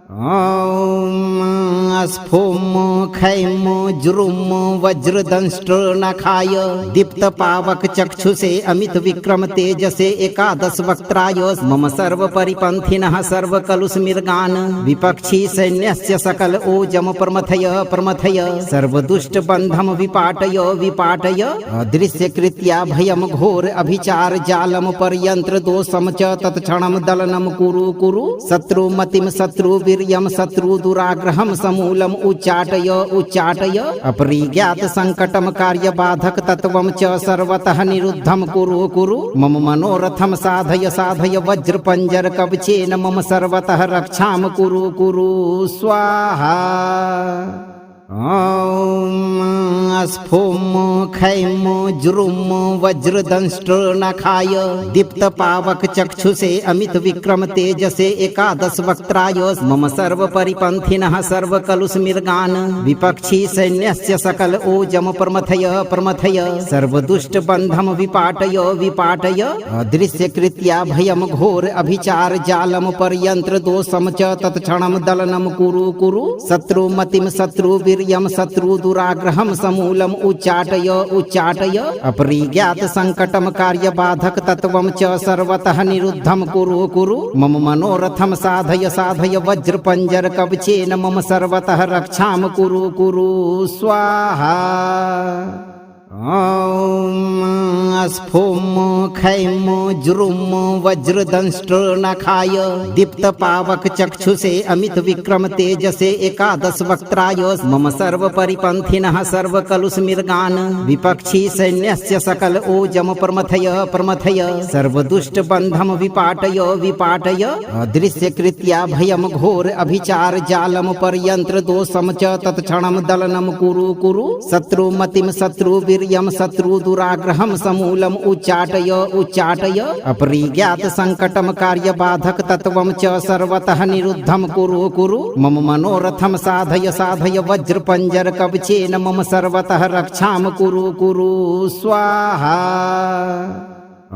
ॐ स्फुम खैम जुरुम वज्रदंष्ट्र नखाय दीप्तपावक चक्षुषे अमित विक्रम तेजसे एकादश वक्त्राय मम सर्व परिपन्थिनः सर्व कलुषमिर्गान् विपक्षी सैन्यस्य सकल ओजम प्रमथय प्रमथय सर्वदुष्ट बन्धम विपाटय विपाटय अदृश्य कृत्या भयम घोर अभिचार जालम पर्यंत्र दोषम च तत्क्षणम दलनम कुरु कुरु शत्रुमतिम शत्रु वीर्यम शत्रु दुराग्रहम समूलम उच्चाटय उच्चाटय अपरिज्ञात संकटम कार्य बाधक तत्वम च सर्वतः निरुद्धम कुरु कुरु मम मनोरथम साधय साधय वज्र पंजर कवचेन मम सर्वतः रक्षाम कुरु कुरु स्वाहा। ॐ स्फुम खैम जुरुम वज्रदंष्ट्र नखाय दीप्तपावक चक्षुषे अमित विक्रम तेजसे एकादश वक्त्राय मम सर्व परिपन्थिनः सर्व कलुषमिर्गान् विपक्षी सैन्यस्य सकल ओजम प्रमथय प्रमथय सर्वदुष्ट बन्धम विपाटय विपाटय अदृश्य कृत्या भयम घोर अभिचार जालम पर्यंत्र दोषम च तत्क्षणम दलनम कुरु कुरु शत्रुमतिम शत्रु वीर्यम शत्रु दुराग्रहम समूलम उच्चाटय उच्चाटय अपरिज्ञात संकटम कार्य बाधक तत्वम च सर्वतः निरुद्धम कुरु कुरु मम मनोरथम साधय साधय वज्र पंजर कवचेन मम सर्वतः रक्षाम कुरु कुरु स्वाहा। ॐ स्फोम खैम जुरुम वज्रदंष्ट्रनखाय दीप्तपावक चक्षुषे अमित विक्रम तेजसे एकादश वक्त्राय मम सर्व परिपन्थिनः सर्व कलुषमृगान् विपक्षी सैन्यस्य सकल ओजम प्रमथय प्रमथय सर्वदुष्ट बन्धम विपाटय विपाटय अदृश्य कृत्या भयम घोर अभिचार जालम पर्यंत्र दोषम च तत्क्षणम दलनम कुरु कुरु शत्रुमतिम शत्रुवीर्यम शत्रु दुराग्रहम समूलम उच्चाटय उच्चाटय अपरिज्ञात संकटम कार्य बाधक तत्वम च सर्वतः निरुद्धम कुरु कुरु मम मनोरथम साधय साधय वज्र पंजर कवचेन मम सर्वतः रक्षाम कुरु कुरु स्वाहा। ॐ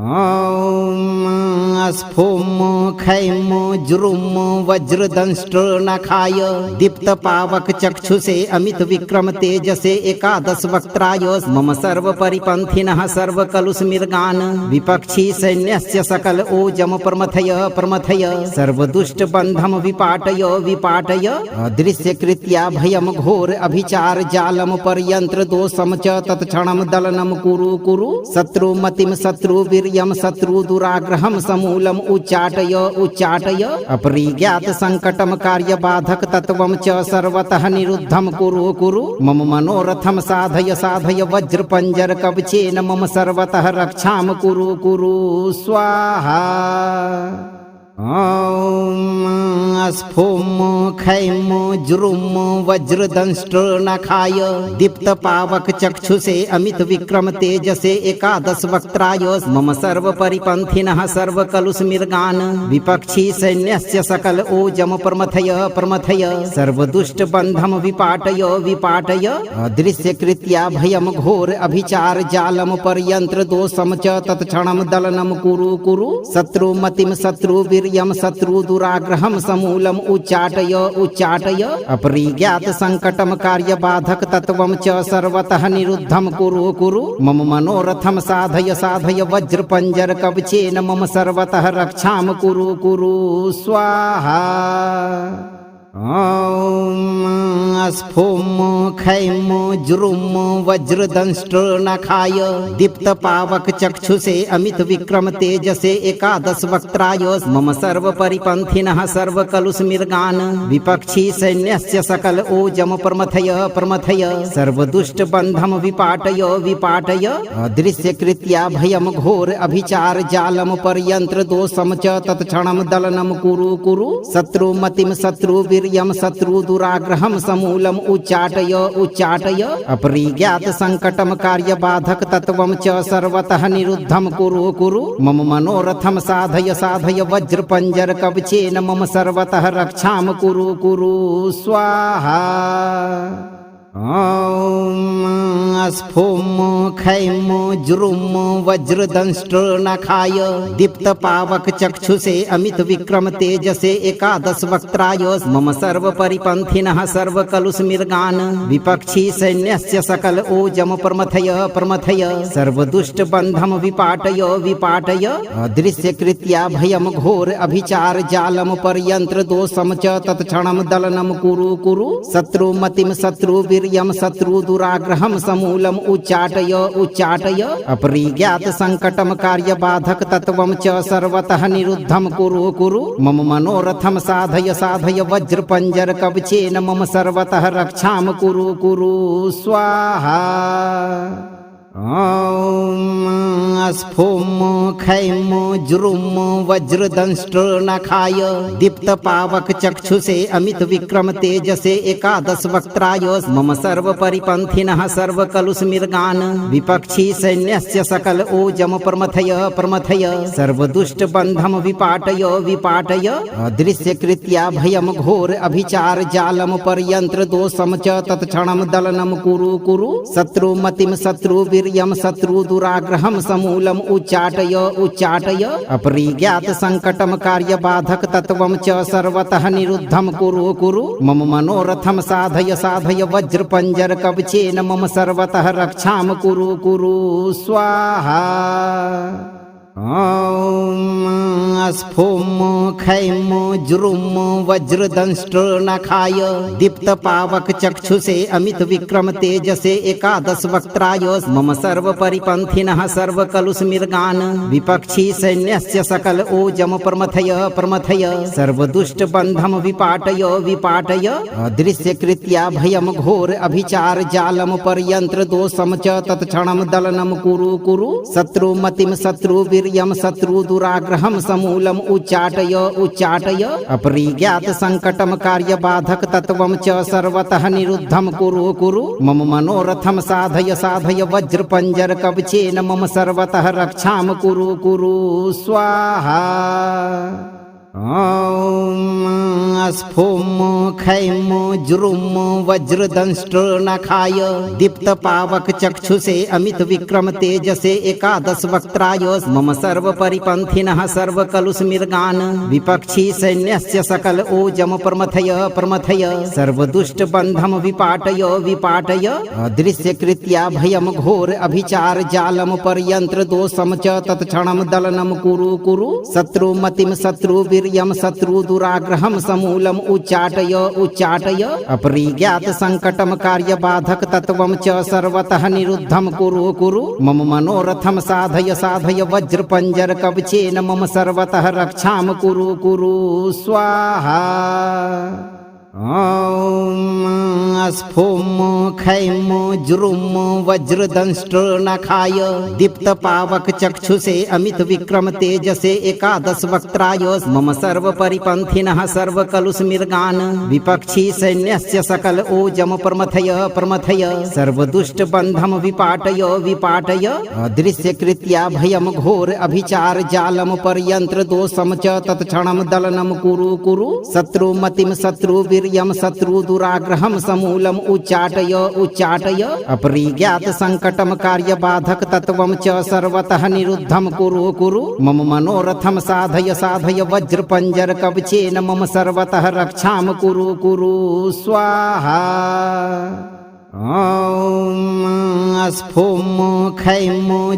स्फोम खैम जुरुम वज्रदंष्ट्रनखाय दीप्तपावक चक्षुषे अमित विक्रम तेजसे एकादश वक्त्राय मम सर्व परिपन्थिनः सर्व कलुषमृगान् विपक्षी सैन्यस्य सकल ओजम प्रमथय प्रमथय सर्वदुष्ट बन्धम विपाटय विपाटय अदृश्य कृत्या भयम घोर अभिचार जालम पर्यंत्र दोषम च तत्क्षणम दलनम कुरु कुरु शत्रुमतिम शत्रु वीर्यम शत्रु दुराग्रहम समूलम उच्चाटय उच्चाटय अपरिज्ञात संकटम कार्य बाधक तत्वम च सर्वतः निरुद्धम कुरु कुरु मम मनोरथम साधय साधय वज्र पंजर कवचेन मम सर्वतः रक्षाम कुरु कुरु स्वाहा। ॐ स्फोम खैम जुरुम वज्रदंष्ट्रनखाय दीप्तपावक चक्षुषे अमित विक्रम तेजसे एकादश वक्त्राय मम सर्व परिपन्थिनः सर्व कलुषमृगान् विपक्षी सैन्यस्य सकल ओजम प्रमथय प्रमथय सर्वदुष्ट बन्धम विपाटय विपाटय अदृश्य कृत्या भयम घोर अभिचार जालम पर्यंत्र दोषम च तत्क्षणम दलनम कुरु कुरु शत्रुमतिम शत्रु यम शत्रु दुराग्रहम समूलम उच्चाटय उच्चाटय अपरिज्ञात संकटम कार्य बाधक तत्वम च सर्वतः निरुद्धम कुरु कुरु मम मनोरथम साधय साधय वज्र पंजर कवचेन मम सर्वतः रक्षाम कुरु कुरु स्वाहा। ॐ स्फोम खैम जुरुम वज्रदंष्ट्रनखाय दीप्तपावक चक्षुषे अमित विक्रम तेजसे एकादश वक्त्राय मम सर्व परिपन्थिनः सर्व कलुषमृगान् विपक्षी सैन्यस्य सकल ओजम प्रमथय प्रमथय सर्वदुष्ट बन्धम विपाटय विपाटय अदृश्य कृत्या भयम घोर अभिचार जालम पर्यंत्र दोषम च तत्क्षणम दलनम कुरु कुरु शत्रुमतिम शत्रु वीर्यम शत्रु दुराग्रहम समूलम उच्चाटय उच्चाटय अपरिज्ञात संकटम कार्य बाधक तत्वम च सर्वतः निरुद्धम कुरु कुरु मम मनोरथम साधय साधय वज्र पंजर कवचेन मम सर्वतः रक्षाम कुरु कुरु स्वाहा। ॐ स्फोम खैम जुरुम वज्रदंष्ट्रनखाय दीप्तपावक चक्षुषे अमित विक्रम तेजसे एकादश वक्त्राय मम सर्व परिपन्थिनः सर्व कलुषमृगान् विपक्षी सैन्यस्य सकल ओजम प्रमथय प्रमथय सर्वदुष्ट बन्धम विपाटय विपाटय अदृश्य कृत्या भयम घोर अभिचार जालम पर्यंत्र दोषम च तत्क्षणम दलनम कुरु कुरु शत्रुमतिम शत्रु यम शत्रु दुराग्रहम समूलम उच्चाटय उच्चाटय अपरिज्ञात संकटम कार्य बाधक तत्वम च सर्वतः निरुद्धम कुरु कुरु मम मनोरथम साधय साधय वज्र पंजर कवचेन मम सर्वतः रक्षाम कुरु कुरु स्वाहा। ॐ स्फोम खैम जुरुम वज्रदंष्ट्रनखाय दीप्तपावक चक्षुषे अमित विक्रम तेजसे एकादश वक्त्राय मम सर्व परिपन्थिनः सर्व कलुषमृगान् विपक्षी सैन्यस्य सकल ओजम प्रमथय प्रमथय सर्वदुष्ट बन्धम विपाटय विपाटय अदृश्य कृत्या भयम घोर अभिचार जालम पर्यंत्र दोषम च तत्क्षणम दलनम कुरु कुरु शत्रुमतिम शत्रु वीर्यम शत्रु दुराग्रहम समूलम उच्चाटय उच्चाटय अपरिज्ञात संकटम कार्य बाधक तत्वम च सर्वतः निरुद्धम कुरु कुरु मम मनोरथम साधय साधय वज्र पंजर कवचेन मम सर्वतः रक्षाम कुरु कुरु स्वाहा। ॐ स्फुं खैं जुरुं वज्रदंष्ट्रनखाय दीप्तपावकचक्षुषे अमित विक्रम तेजसे एकादश वक्त्राय मम सर्व परिपन्थिनः सर्वकलुषमृगान् विपक्षी सैन्यस्य सकल ओजम प्रमथय सर्वदुष्ट बन्धं विपाटय अदृश्यकृत्या भयं घोर अभिचार जालम पर्यन्त्र दोषं च तत्क्षणं दलनं कुरु शत्रुमतिं शत्रुवीर्यं शत्रु दुराग्रहं समूलम् उच्चाटय अपरिज्ञात संकटं कार्यबाधक तत्वं च सर्वतः निरुद्धं कुरु मम मनोरथं साधय वज्रपंजर कवचेन मम सर्वतः रक्षां कुरु स्वाहा। ॐ स्फुं खैं जुरुं वज्रदंष्ट्रनखाय दीप्तपावकचक्षुषे अमित विक्रम तेजसे एकादश वक्त्राय मम सर्व परिपन्थिनः सर्वकलुषमृगान् विपक्षी सैन्यस्य सकल ओजम प्रमथय सर्वदुष्ट बन्धं विपाटय अदृश्यकृत्या भयं घोर अभिचार जालम पर्यन्त्र दोषं च तत्क्षणं दलनं कुरु शत्रुमतिं शत्रुवीर्यं शत्रु दुराग्रहं समूलम् उच्चाटय अपरिज्ञात संकटं कार्यबाधक तत्वं च सर्वतः निरुद्धं कुरु मम मनोरथं साधय वज्रपंजर कवचेन मम सर्वतः रक्षां कुरु स्वाहा। ॐ स्फुं खैं जुरुं वज्रदंष्ट्रनखाय दीप्तपावकचक्षुषे अमित विक्रम तेजसे एकादश वक्त्राय मम सर्व परिपन्थिनः सर्वकलुषमृगान् विपक्षी सैन्यस्य सकल ओजम प्रमथय सर्वदुष्ट बन्धं विपाटय अदृश्यकृत्या भयं घोर अभिचार जालम पर्यन्त्र दोषं च तत्क्षणं दलनं कुरु शत्रुमतिं शत्रुवीर्यं शत्रु दुराग्रहं समूलम् उच्चाटय अपरिज्ञात संकटं कार्यबाधक तत्वं च सर्वतः निरुद्धं कुरु मम मनोरथं साधय वज्रपंजर कवचेन मम सर्वतः रक्षां कुरु स्वाहा। ॐ स्फुं खैं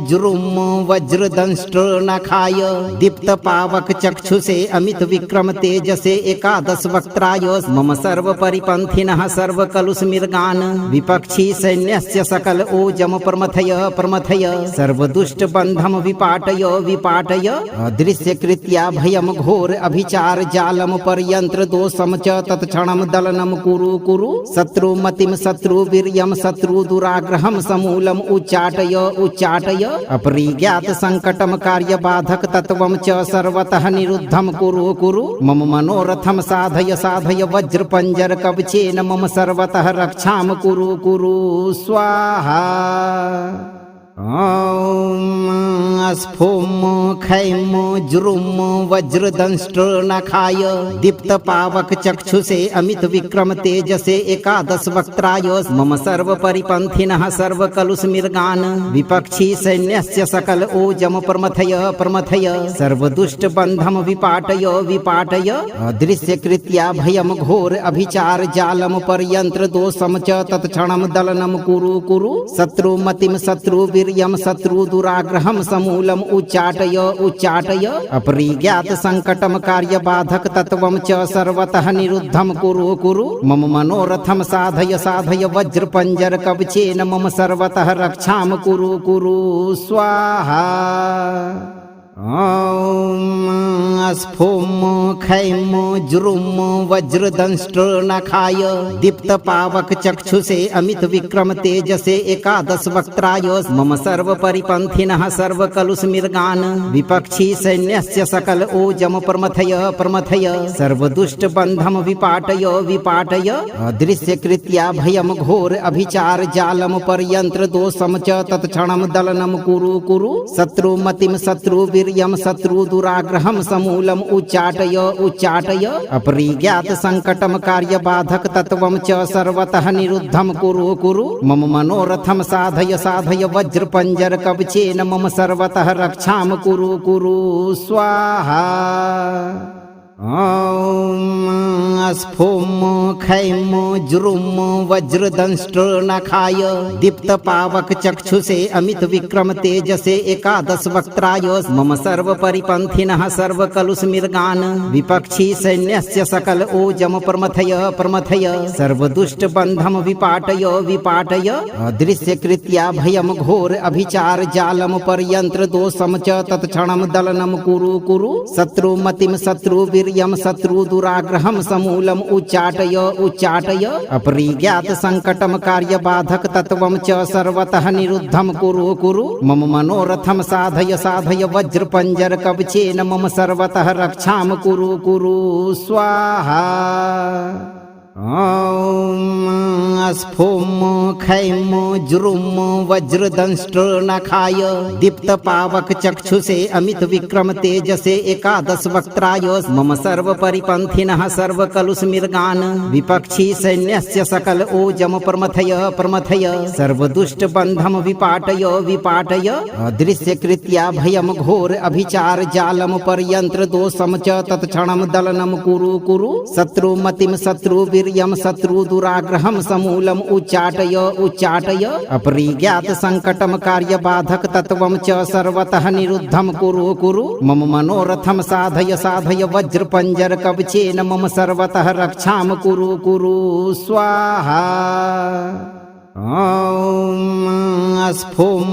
जुरुं वज्रदंष्ट्रनखाय दीप्तपावकचक्षुषे अमित विक्रम तेजसे एकादश वक्त्राय मम सर्व परिपन्थिनः सर्वकलुषमृगान् विपक्षी सैन्यस्य सकल ओजम प्रमथय सर्वदुष्ट बन्धं विपाटय अदृश्यकृत्या भयं घोर अभिचार जालम पर्यन्त्र दोषं च तत्क्षणं दलनं कुरु शत्रुमतिं शत्रुवीर्यं शत्रु दुराग्रहं समूलम् उच्चाटय अपरिज्ञात संकटं कार्यबाधक तत्वं च सर्वतः निरुद्धं कुरु मम मनोरथं साधय वज्रपंजर कवचेन मम सर्वतः रक्षां कुरु स्वाहा। ॐ स्फुं खैं जुरुं वज्रदंष्ट्रनखाय दीप्तपावकचक्षुषे अमित विक्रम तेजसे एकादश वक्त्राय मम सर्व परिपन्थिनः सर्वकलुषमृगान् विपक्षी सैन्यस्य सकल ओजम प्रमथय सर्वदुष्ट बन्धं विपाटय अदृश्यकृत्या भयं घोर अभिचार जालम पर्यन्त्र दोषं च तत्क्षणं दलनं कुरु शत्रुमतिं शत्रुवीर्यं शत्रु दुराग्रहं समूलम् उच्चाटय अपरिज्ञात संकटं कार्यबाधक तत्वं च सर्वतः निरुद्धं कुरु मम मनोरथं साधय वज्रपंजर कवचेन मम सर्वतः रक्षां कुरु स्वाहा। ॐ स्फुं खैं जुरुं वज्रदंष्ट्रनखाय दीप्तपावकचक्षुषे अमित विक्रम तेजसे एकादश वक्त्राय मम सर्व परिपन्थिनः सर्वकलुषमृगान् विपक्षी सैन्यस्य सकल ओजम प्रमथय सर्वदुष्ट बन्धं विपाटय अदृश्यकृत्या भयं घोर अभिचार जालम पर्यन्त्र दोषं च तत्क्षणं दलनं कुरु शत्रुमतिं शत्रुवीर्यं शत्रु दुराग्रहं समूलम् उच्चाटय अपरिज्ञात संकटं कार्यबाधक तत्वं च सर्वतः निरुद्धं कुरु मम मनोरथं साधय वज्रपंजर कवचेन मम सर्वतः रक्षां कुरु स्वाहा। ॐ स्फुं खैं जुरुं वज्रदंष्ट्रनखाय दीप्तपावकचक्षुषे अमितविक्रम तेजसे एकादश वक्त्राय मम सर्वपरिपन्थिनः सर्वकलुषमृगान् विपक्षी सैन्यस्य सकल ओजम प्रमथय प्रमथय सर्वदुष्टबन्धं विपाटय विपाटय अदृश्यकृत्या भयं घोर अभिचार जालं पर्यन्त्र दोषं च तत्क्षणं दलनं कुरु कुरु शत्रुमतिं शत्रुवीर्यं शत्रुदुराग्रहं समूलम् उच्चाटय उच्चाटय अपरिज्ञात संकटं कार्यबाधक तत्वं च सर्वतः निरुद्धं कुरु कुरु मम मनोरथं साधय साधय वज्रपंजर कवचेन मम सर्वतः रक्षां कुरु कुरु स्वाहा। ॐ स्फुं खैं जुरुं वज्रदंष्ट्रनखाय दीप्तपावकचक्षुषे अमितविक्रम तेजसे एकादश वक्त्राय मम सर्वपरिपन्थिनः सर्वकलुषमृगान् विपक्षी सैन्यस्य सकल ओजम प्रमथय प्रमथय सर्वदुष्टबन्धं विपाटय विपाटय अदृश्यकृत्या भयं घोर अभिचार जालं पर्यन्त्र दोषं च तत्क्षणं दलनं कुरु कुरु शत्रुमतिं शत्रुवीर्यं शत्रुदुराग्रहं समूलम् उच्चाटय उच्चाटय अपरिज्ञात संकटं कार्यबाधक तत्वं च सर्वतः निरुद्धं कुरु कुरु मम मनोरथं साधय साधय वज्रपंजर कवचेन मम सर्वतः रक्षां कुरु कुरु स्वाहा। ॐ स्फुं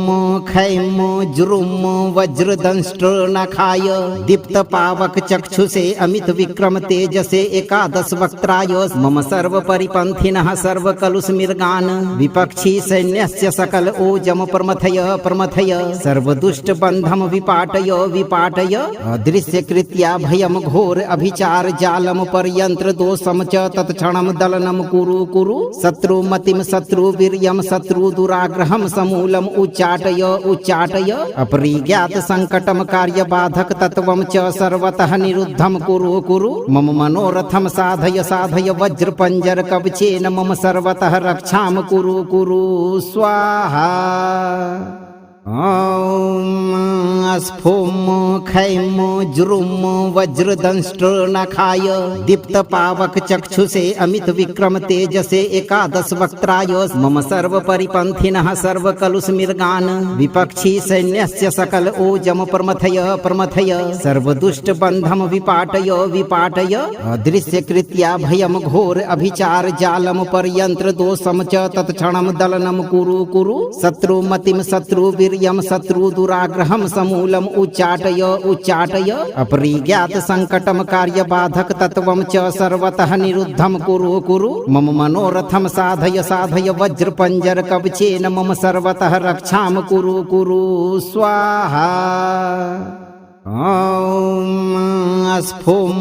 खैं जुरुं वज्रदंष्ट्रनखाय दीप्तपावकचक्षुषे अमितविक्रम तेजसे एकादश वक्त्राय मम सर्वपरिपन्थिनः सर्वकलुषमृगान् विपक्षी सैन्यस्य सकल ओजम प्रमथय प्रमथय सर्वदुष्टबन्धं विपाटय विपाटय अदृश्यकृत्या भयं घोर अभिचार जालं पर्यन्त्र दोषं च तत्क्षणं दलनं कुरु कुरु शत्रुमतिं शत्रुवीर्यं शत्रुदुराग्रहं समूलम् उच्चाटय उच्चाटय अपरिज्ञात संकटं कार्यबाधक तत्वं च सर्वतः निरुद्धं कुरु कुरु मम मनोरथं साधय साधय वज्रपंजर कवचेन मम सर्वतः रक्षां कुरु कुरु स्वाहा। ॐ स्फुं खैं जुरुं वज्रदंष्ट्रनखाय दीप्तपावकचक्षुषे अमितविक्रम तेजसे एकादश वक्त्राय मम सर्वपरिपन्थिनः सर्वकलुषमृगान् विपक्षी सैन्यस्य सकल ओजम प्रमथय प्रमथय सर्वदुष्टबन्धं विपाटय विपाटय अदृश्यकृत्या भयं घोर अभिचार जालं पर्यन्त्र दोषं च तत्क्षणं दलनं कुरु कुरु शत्रुमतिं शत्रुवीर्यं शत्रुदुराग्रहं समूलम् उच्चाटय उच्चाटय अपरिज्ञात संकटं कार्यबाधक तत्वं च सर्वतः निरुद्धं कुरु कुरु मम मनोरथं साधय साधय वज्रपंजर कवचेन मम सर्वतः रक्षां कुरु कुरु स्वाहा। ॐ स्फुं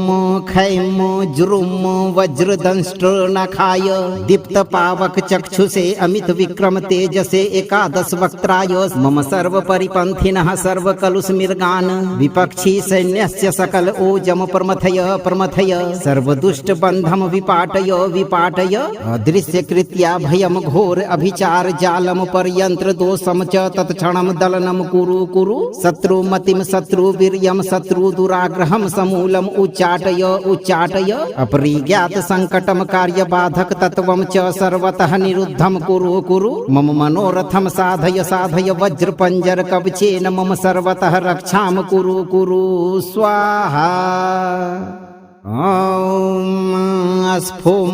खैं जुरुं वज्रदंष्ट्रनखाय दीप्तपावकचक्षुषे अमितविक्रम तेजसे एकादश वक्त्राय मम सर्वपरिपन्थिनः सर्वकलुषमृगान् विपक्षी सैन्यस्य सकल ओजम प्रमथय प्रमथय सर्वदुष्टबन्धं विपाटय विपाटय अदृश्यकृत्या भयं घोर अभिचार जालं पर्यन्त्र दोषं च तत्क्षणं दलनं कुरु कुरु शत्रुमतिं शत्रुवीर्यं शत्रुदुराग्रहं समूलम् उच्चाटय उच्चाटय अपरिज्ञात संकटं कार्यबाधक तत्वं च सर्वतः निरुद्धं कुरु कुरु मम मनोरथं साधय साधय वज्रपंजर कवचेन मम सर्वतः रक्षां कुरु कुरु स्वाहा। ॐ स्फुं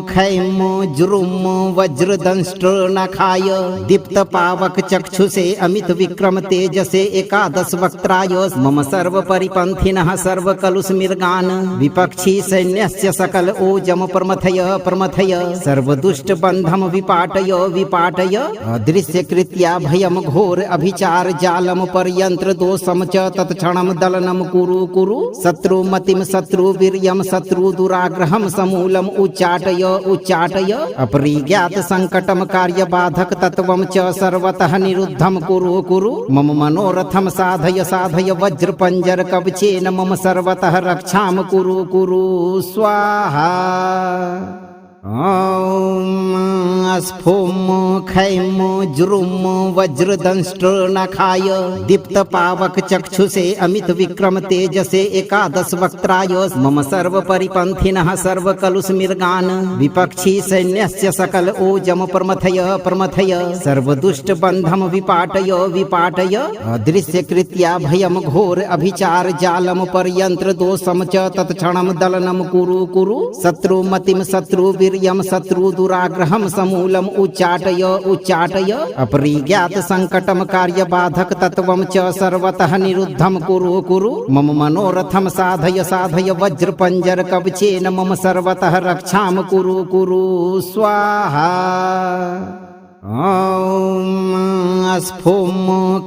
खैं जुरुं वज्रदंष्ट्रनखाय दीप्तपावकचक्षुषे अमितविक्रम तेजसे एकादश वक्त्राय मम सर्वपरिपन्थिनः सर्वकलुषमृगान् विपक्षी सैन्यस्य सकल ओजम प्रमथय प्रमथय सर्वदुष्टबन्धं विपाटय विपाटय अदृश्यकृत्या भयं घोर अभिचार जालं पर्यन्त्र दोषं च तत्क्षणं दलनं कुरु कुरु शत्रुमतिं शत्रुवीर्यं शत्रुदुराग्रहं समूलम् उच्चाटय उच्चाटय अपरिज्ञात संकटं कार्यबाधक तत्वं च सर्वतः निरुद्धं कुरु कुरु मम मनोरथं साधय साधय वज्रपंजर कवचेन मम सर्वतः रक्षां कुरु कुरु स्वाहा। ॐ स्फुं खैं जुरुं वज्रदंष्ट्रनखाय दीप्तपावकचक्षुषे अमितविक्रम तेजसे एकादश वक्त्राय मम सर्वपरिपन्थिनः सर्वकलुषमृगान् विपक्षी सैन्यस्य सकल ओजम प्रमथय प्रमथय सर्वदुष्टबन्धं विपाटय विपाटय अदृश्यकृत्या भयं घोर अभिचार जालं पर्यन्त्र दोषं च तत्क्षणं दलनं कुरु कुरु शत्रुमतिं शत्रुवीर्यं शत्रुदुराग्रहं समूलम् उच्चाटय उच्चाटय अपरिज्ञात संकटं कार्यबाधक तत्वं च सर्वतः निरुद्धं कुरु कुरु मम मनोरथं साधय साधय वज्रपंजर कवचेन मम सर्वतः रक्षां कुरु कुरु स्वाहा। ॐ स्फुं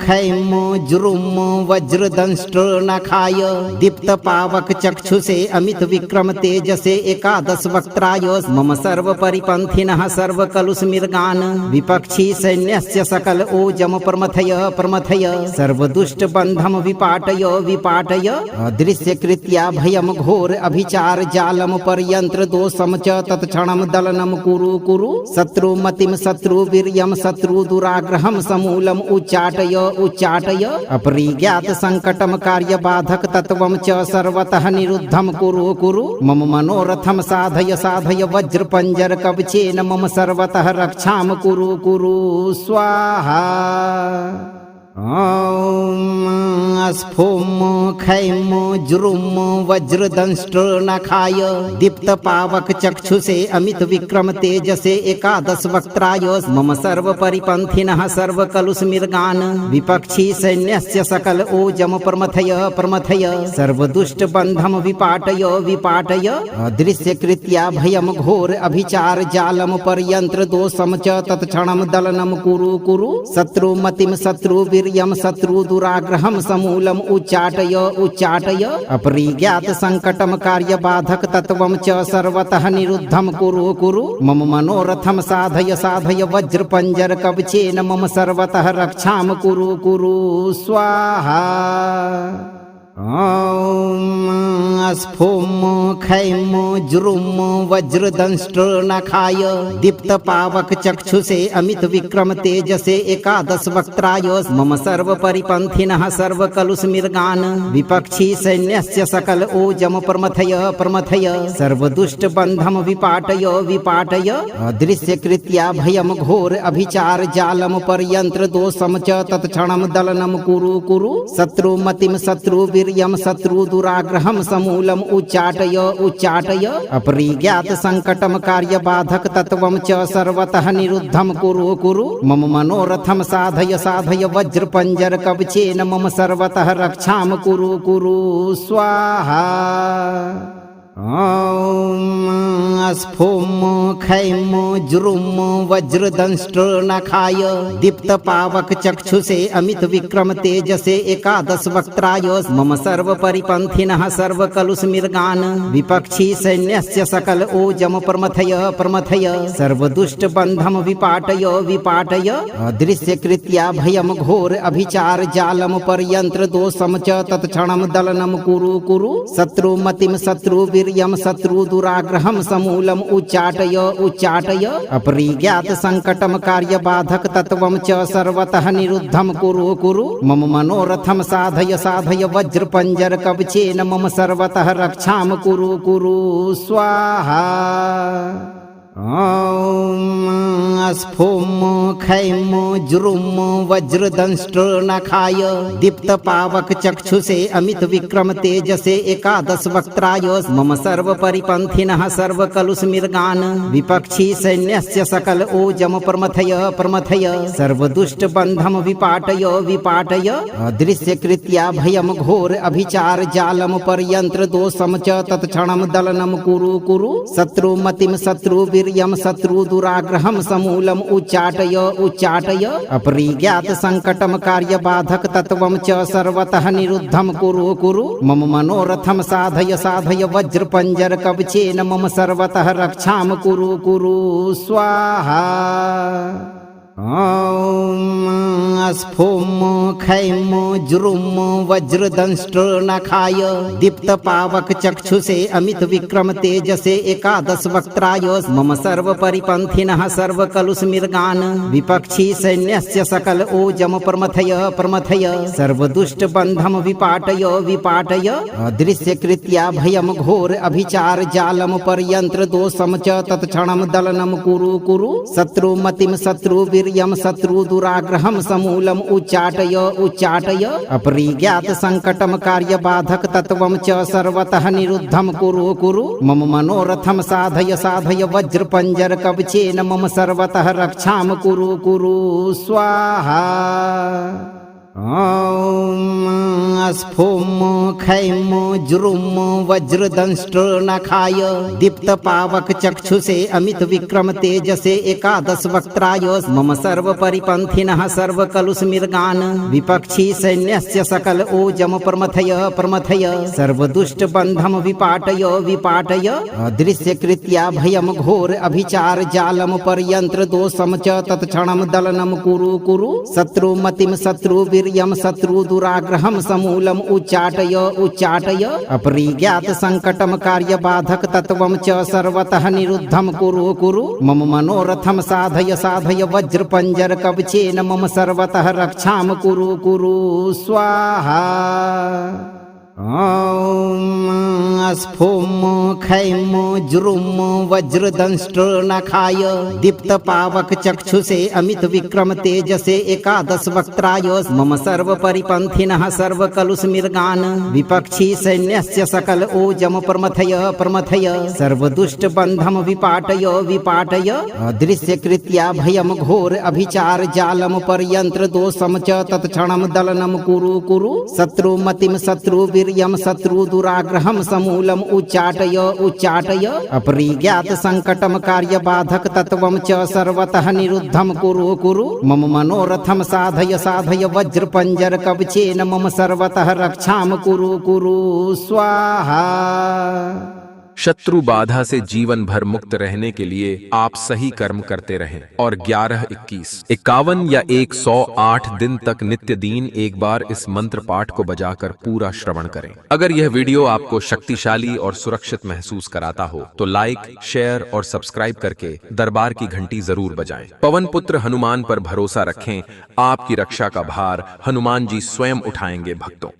खैं जुरुं वज्रदंष्ट्रनखाय दीप्तपावकचक्षुषे अमितविक्रम तेजसे एकादश वक्त्राय मम सर्वपरिपन्थिनः सर्वकलुषमृगान् विपक्षी सैन्यस्य सकल ओजम प्रमथय प्रमथय सर्वदुष्टबन्धं विपाटय विपाटय अदृश्यकृत्या भयं घोर अभिचार जालं पर्यन्त्र दोषं च तत्क्षणं दलनं कुरु कुरु शत्रुमतिं शत्रुवीर्यं शत्रुदुराग्रहं समूलम् उच्चाटय उच्चाटय अपरिज्ञात संकटं कार्यबाधक तत्वं च सर्वतः निरुद्धं कुरु कुरु मम मनोरथं साधय साधय वज्रपंजर कवचेन मम सर्वतः रक्षां कुरु कुरु स्वाहा। ॐ स्फुं खैं जुरुं वज्रदंष्ट्रनखाय दीप्तपावकचक्षुषे अमितविक्रम तेजसे एकादश वक्त्राय मम सर्वपरिपन्थिनः सर्वकलुषमृगान् विपक्षी सैन्यस्य सकल ओजम प्रमथय प्रमथय सर्वदुष्टबन्धं विपाटय विपाटय अदृश्यकृत्या भयं घोर अभिचार जालं पर्यन्त्र दोषं च तत्क्षणं दलनं कुरु कुरु शत्रुमतिं शत्रुवीर्यं शत्रुदुराग्रहं समूलम् उच्चाटय उच्चाटय अपरिज्ञात संकटं कार्यबाधक तत्वं च सर्वतः निरुद्धं कुरु कुरु मम मनोरथं साधय साधय वज्रपंजर कवचेन मम सर्वतः रक्षां कुरु कुरु स्वाहा। ॐ स्फुं खैं जुरुं वज्रदंष्ट्रनखाय दीप्तपावकचक्षुषे अमितविक्रम तेजसे एकादश वक्त्राय मम सर्वपरिपन्थिनः सर्वकलुषमृगान् विपक्षी सैन्यस्य सकल ओजम प्रमथय प्रमथय सर्वदुष्टबन्धं विपाटय विपाटय अदृश्यकृत्या भयं घोर अभिचार जालं पर्यन्त्र दोषं च तत्क्षणं दलनं कुरु कुरु शत्रुमतिं शत्रुवीर्यं शत्रुदुराग्रहं समूलम् उच्चाटय उच्चाटय अपरिज्ञात संकटं कार्यबाधक तत्वं च सर्वतः निरुद्धं कुरु कुरु मम मनोरथं साधय साधय वज्रपंजर कवचेन मम सर्वतः रक्षां कुरु कुरु स्वाहा। ॐ स्फुं खैं जुरुं वज्रदंष्ट्रनखाय दीप्तपावकचक्षुषे अमितविक्रम तेजसे एकादश वक्त्राय मम सर्वपरिपन्थिनः सर्वकलुषमृगान् विपक्षी सैन्यस्य सकल ओजम प्रमथय प्रमथय सर्वदुष्टबन्धं विपाटय विपाटय अदृश्यकृत्या भयं घोर अभिचार जालं पर्यन्त्र दोषं च तत्क्षणं दलनं कुरु कुरु शत्रुमतिं शत्रुवीर्यं शत्रुदुराग्रहं समूलम् उच्चाटय उच्चाटय अपरिज्ञात संकटं कार्यबाधक तत्वं च सर्वतः निरुद्धं कुरु कुरु मम मनोरथं साधय साधय वज्रपंजर कवचेन मम सर्वतः रक्षां कुरु कुरु स्वाहा। ॐ स्फुं खैं जुरुं वज्रदंष्ट्रनखाय दीप्तपावकचक्षुषे अमितविक्रम तेजसे एकादश वक्त्राय मम सर्वपरिपन्थिनः सर्वकलुषमृगान् विपक्षी सैन्यस्य सकल ओजम प्रमथय प्रमथय सर्वदुष्टबन्धं विपाटय विपाटय अदृश्यकृत्या भयं घोर अभिचार जालं पर्यन्त्र दोषं च तत्क्षणं दलनं कुरु कुरु शत्रुमतिं शत्रुवीर्यं शत्रुदुराग्रहं समूलम् उच्चाटय उच्चाटय अपरिज्ञात संकटं कार्यबाधक तत्वं च सर्वतः निरुद्धं कुरु कुरु मम मनोरथं साधय साधय वज्रपंजर कवचेन मम सर्वतः रक्षां कुरु कुरु स्वाहा। ॐ स्फोम खैम जुरुम वज्रदंष्ट्र नखाय दीप्त पावक चक्षुषे अमित विक्रम तेजसे एकादश वक्त्राय मम सर्व परिपंथिनः सर्व कलुषमिर्गान् विपक्षी सैन्यस्य सकल ओजम प्रमथय प्रमथय सर्व दुष्ट बंधम विपाटय विपाटय अदृश्य कृत्या भयम घोर अभिचार जालम पर्यंत्र दोषम च तत्क्षणम दलनम कुरु कुरु शत्रु मतिम शत्रु वीर्यम शत्रु दुराग्रहम समूलम उच्चाटय उच्चाटय अपरिज्ञात संकटम कार्य बाधक तत्वम च सर्वतः निरुद्धम कुरु कुरु मम मनोरथम साधय साधय वज्र पंजर कवचेन मम सर्वतः रक्षाम कुरु कुरु स्वाहा। ॐ स्फोम खैम जुरुम वज्रदंष्ट्र नखाय दीप्त पावक चक्षुषे अमित विक्रम तेजसे एकादश वक्त्राय मम सर्व परिपंथिनः सर्व कलुषमिर्गान् विपक्षी सैन्यस्य सकल ओजम प्रमथय प्रमथय सर्व दुष्ट बंधम विपाटय विपाटय अदृश्य कृत्या भयम घोर अभिचार जालम पर्यंत्र दोषम च तत्क्षणम दलनम कुरु कुरु शत्रु मतिम शत्रु वीर्यम शत्रु दुराग्रहम समूलम उच्चाटय उच्चाटय अपरिज्ञात संकटम कार्य बाधक तत्वम च सर्वतः निरुद्धम कुरु कुरु मम मनोरथम साधय साधय वज्र पंजर कवचेन मम सर्वतः रक्षाम कुरु कुरु स्वाहा। ॐ स्फोम खैम जुरुम वज्रदंष्ट्र नखाय दीप्त पावक चक्षुषे अमित विक्रम तेजसे एकादश वक्त्राय मम सर्व परिपंथिनः सर्व कलुषमिर्गान् विपक्षी सैन्यस्य सकल ओजम प्रमथय प्रमथय सर्व दुष्ट बंधम विपाटय विपाटय अदृश्य कृत्या भयम घोर अभिचार जालम पर्यंत्र दोषम च तत्क्षणम दलनम कुरु कुरु शत्रु मतिम शत्रु वीर्यम शत्रु दुराग्रहम समूलम उच्चाटय उच्चाटय अपरिज्ञात संकटम कार्य बाधक तत्वम च सर्वतः निरुद्धम कुरु कुरु मम मनोरथम साधय साधय वज्र पंजर कवचेन मम सर्वतः रक्षाम कुरु कुरु स्वाहा। शत्रु बाधा से जीवन भर मुक्त रहने के लिए आप सही कर्म करते रहें और 11, 21, 51 या 108 दिन तक नित्य दिन एक बार इस मंत्र पाठ को बजाकर पूरा श्रवण करें। अगर यह वीडियो आपको शक्तिशाली और सुरक्षित महसूस कराता हो तो लाइक, शेयर और सब्सक्राइब करके दरबार की घंटी जरूर बजाएं। पवन पुत्र हनुमान पर भरोसा रखें, आपकी रक्षा का भार हनुमान जी स्वयं उठाएंगे भक्तों।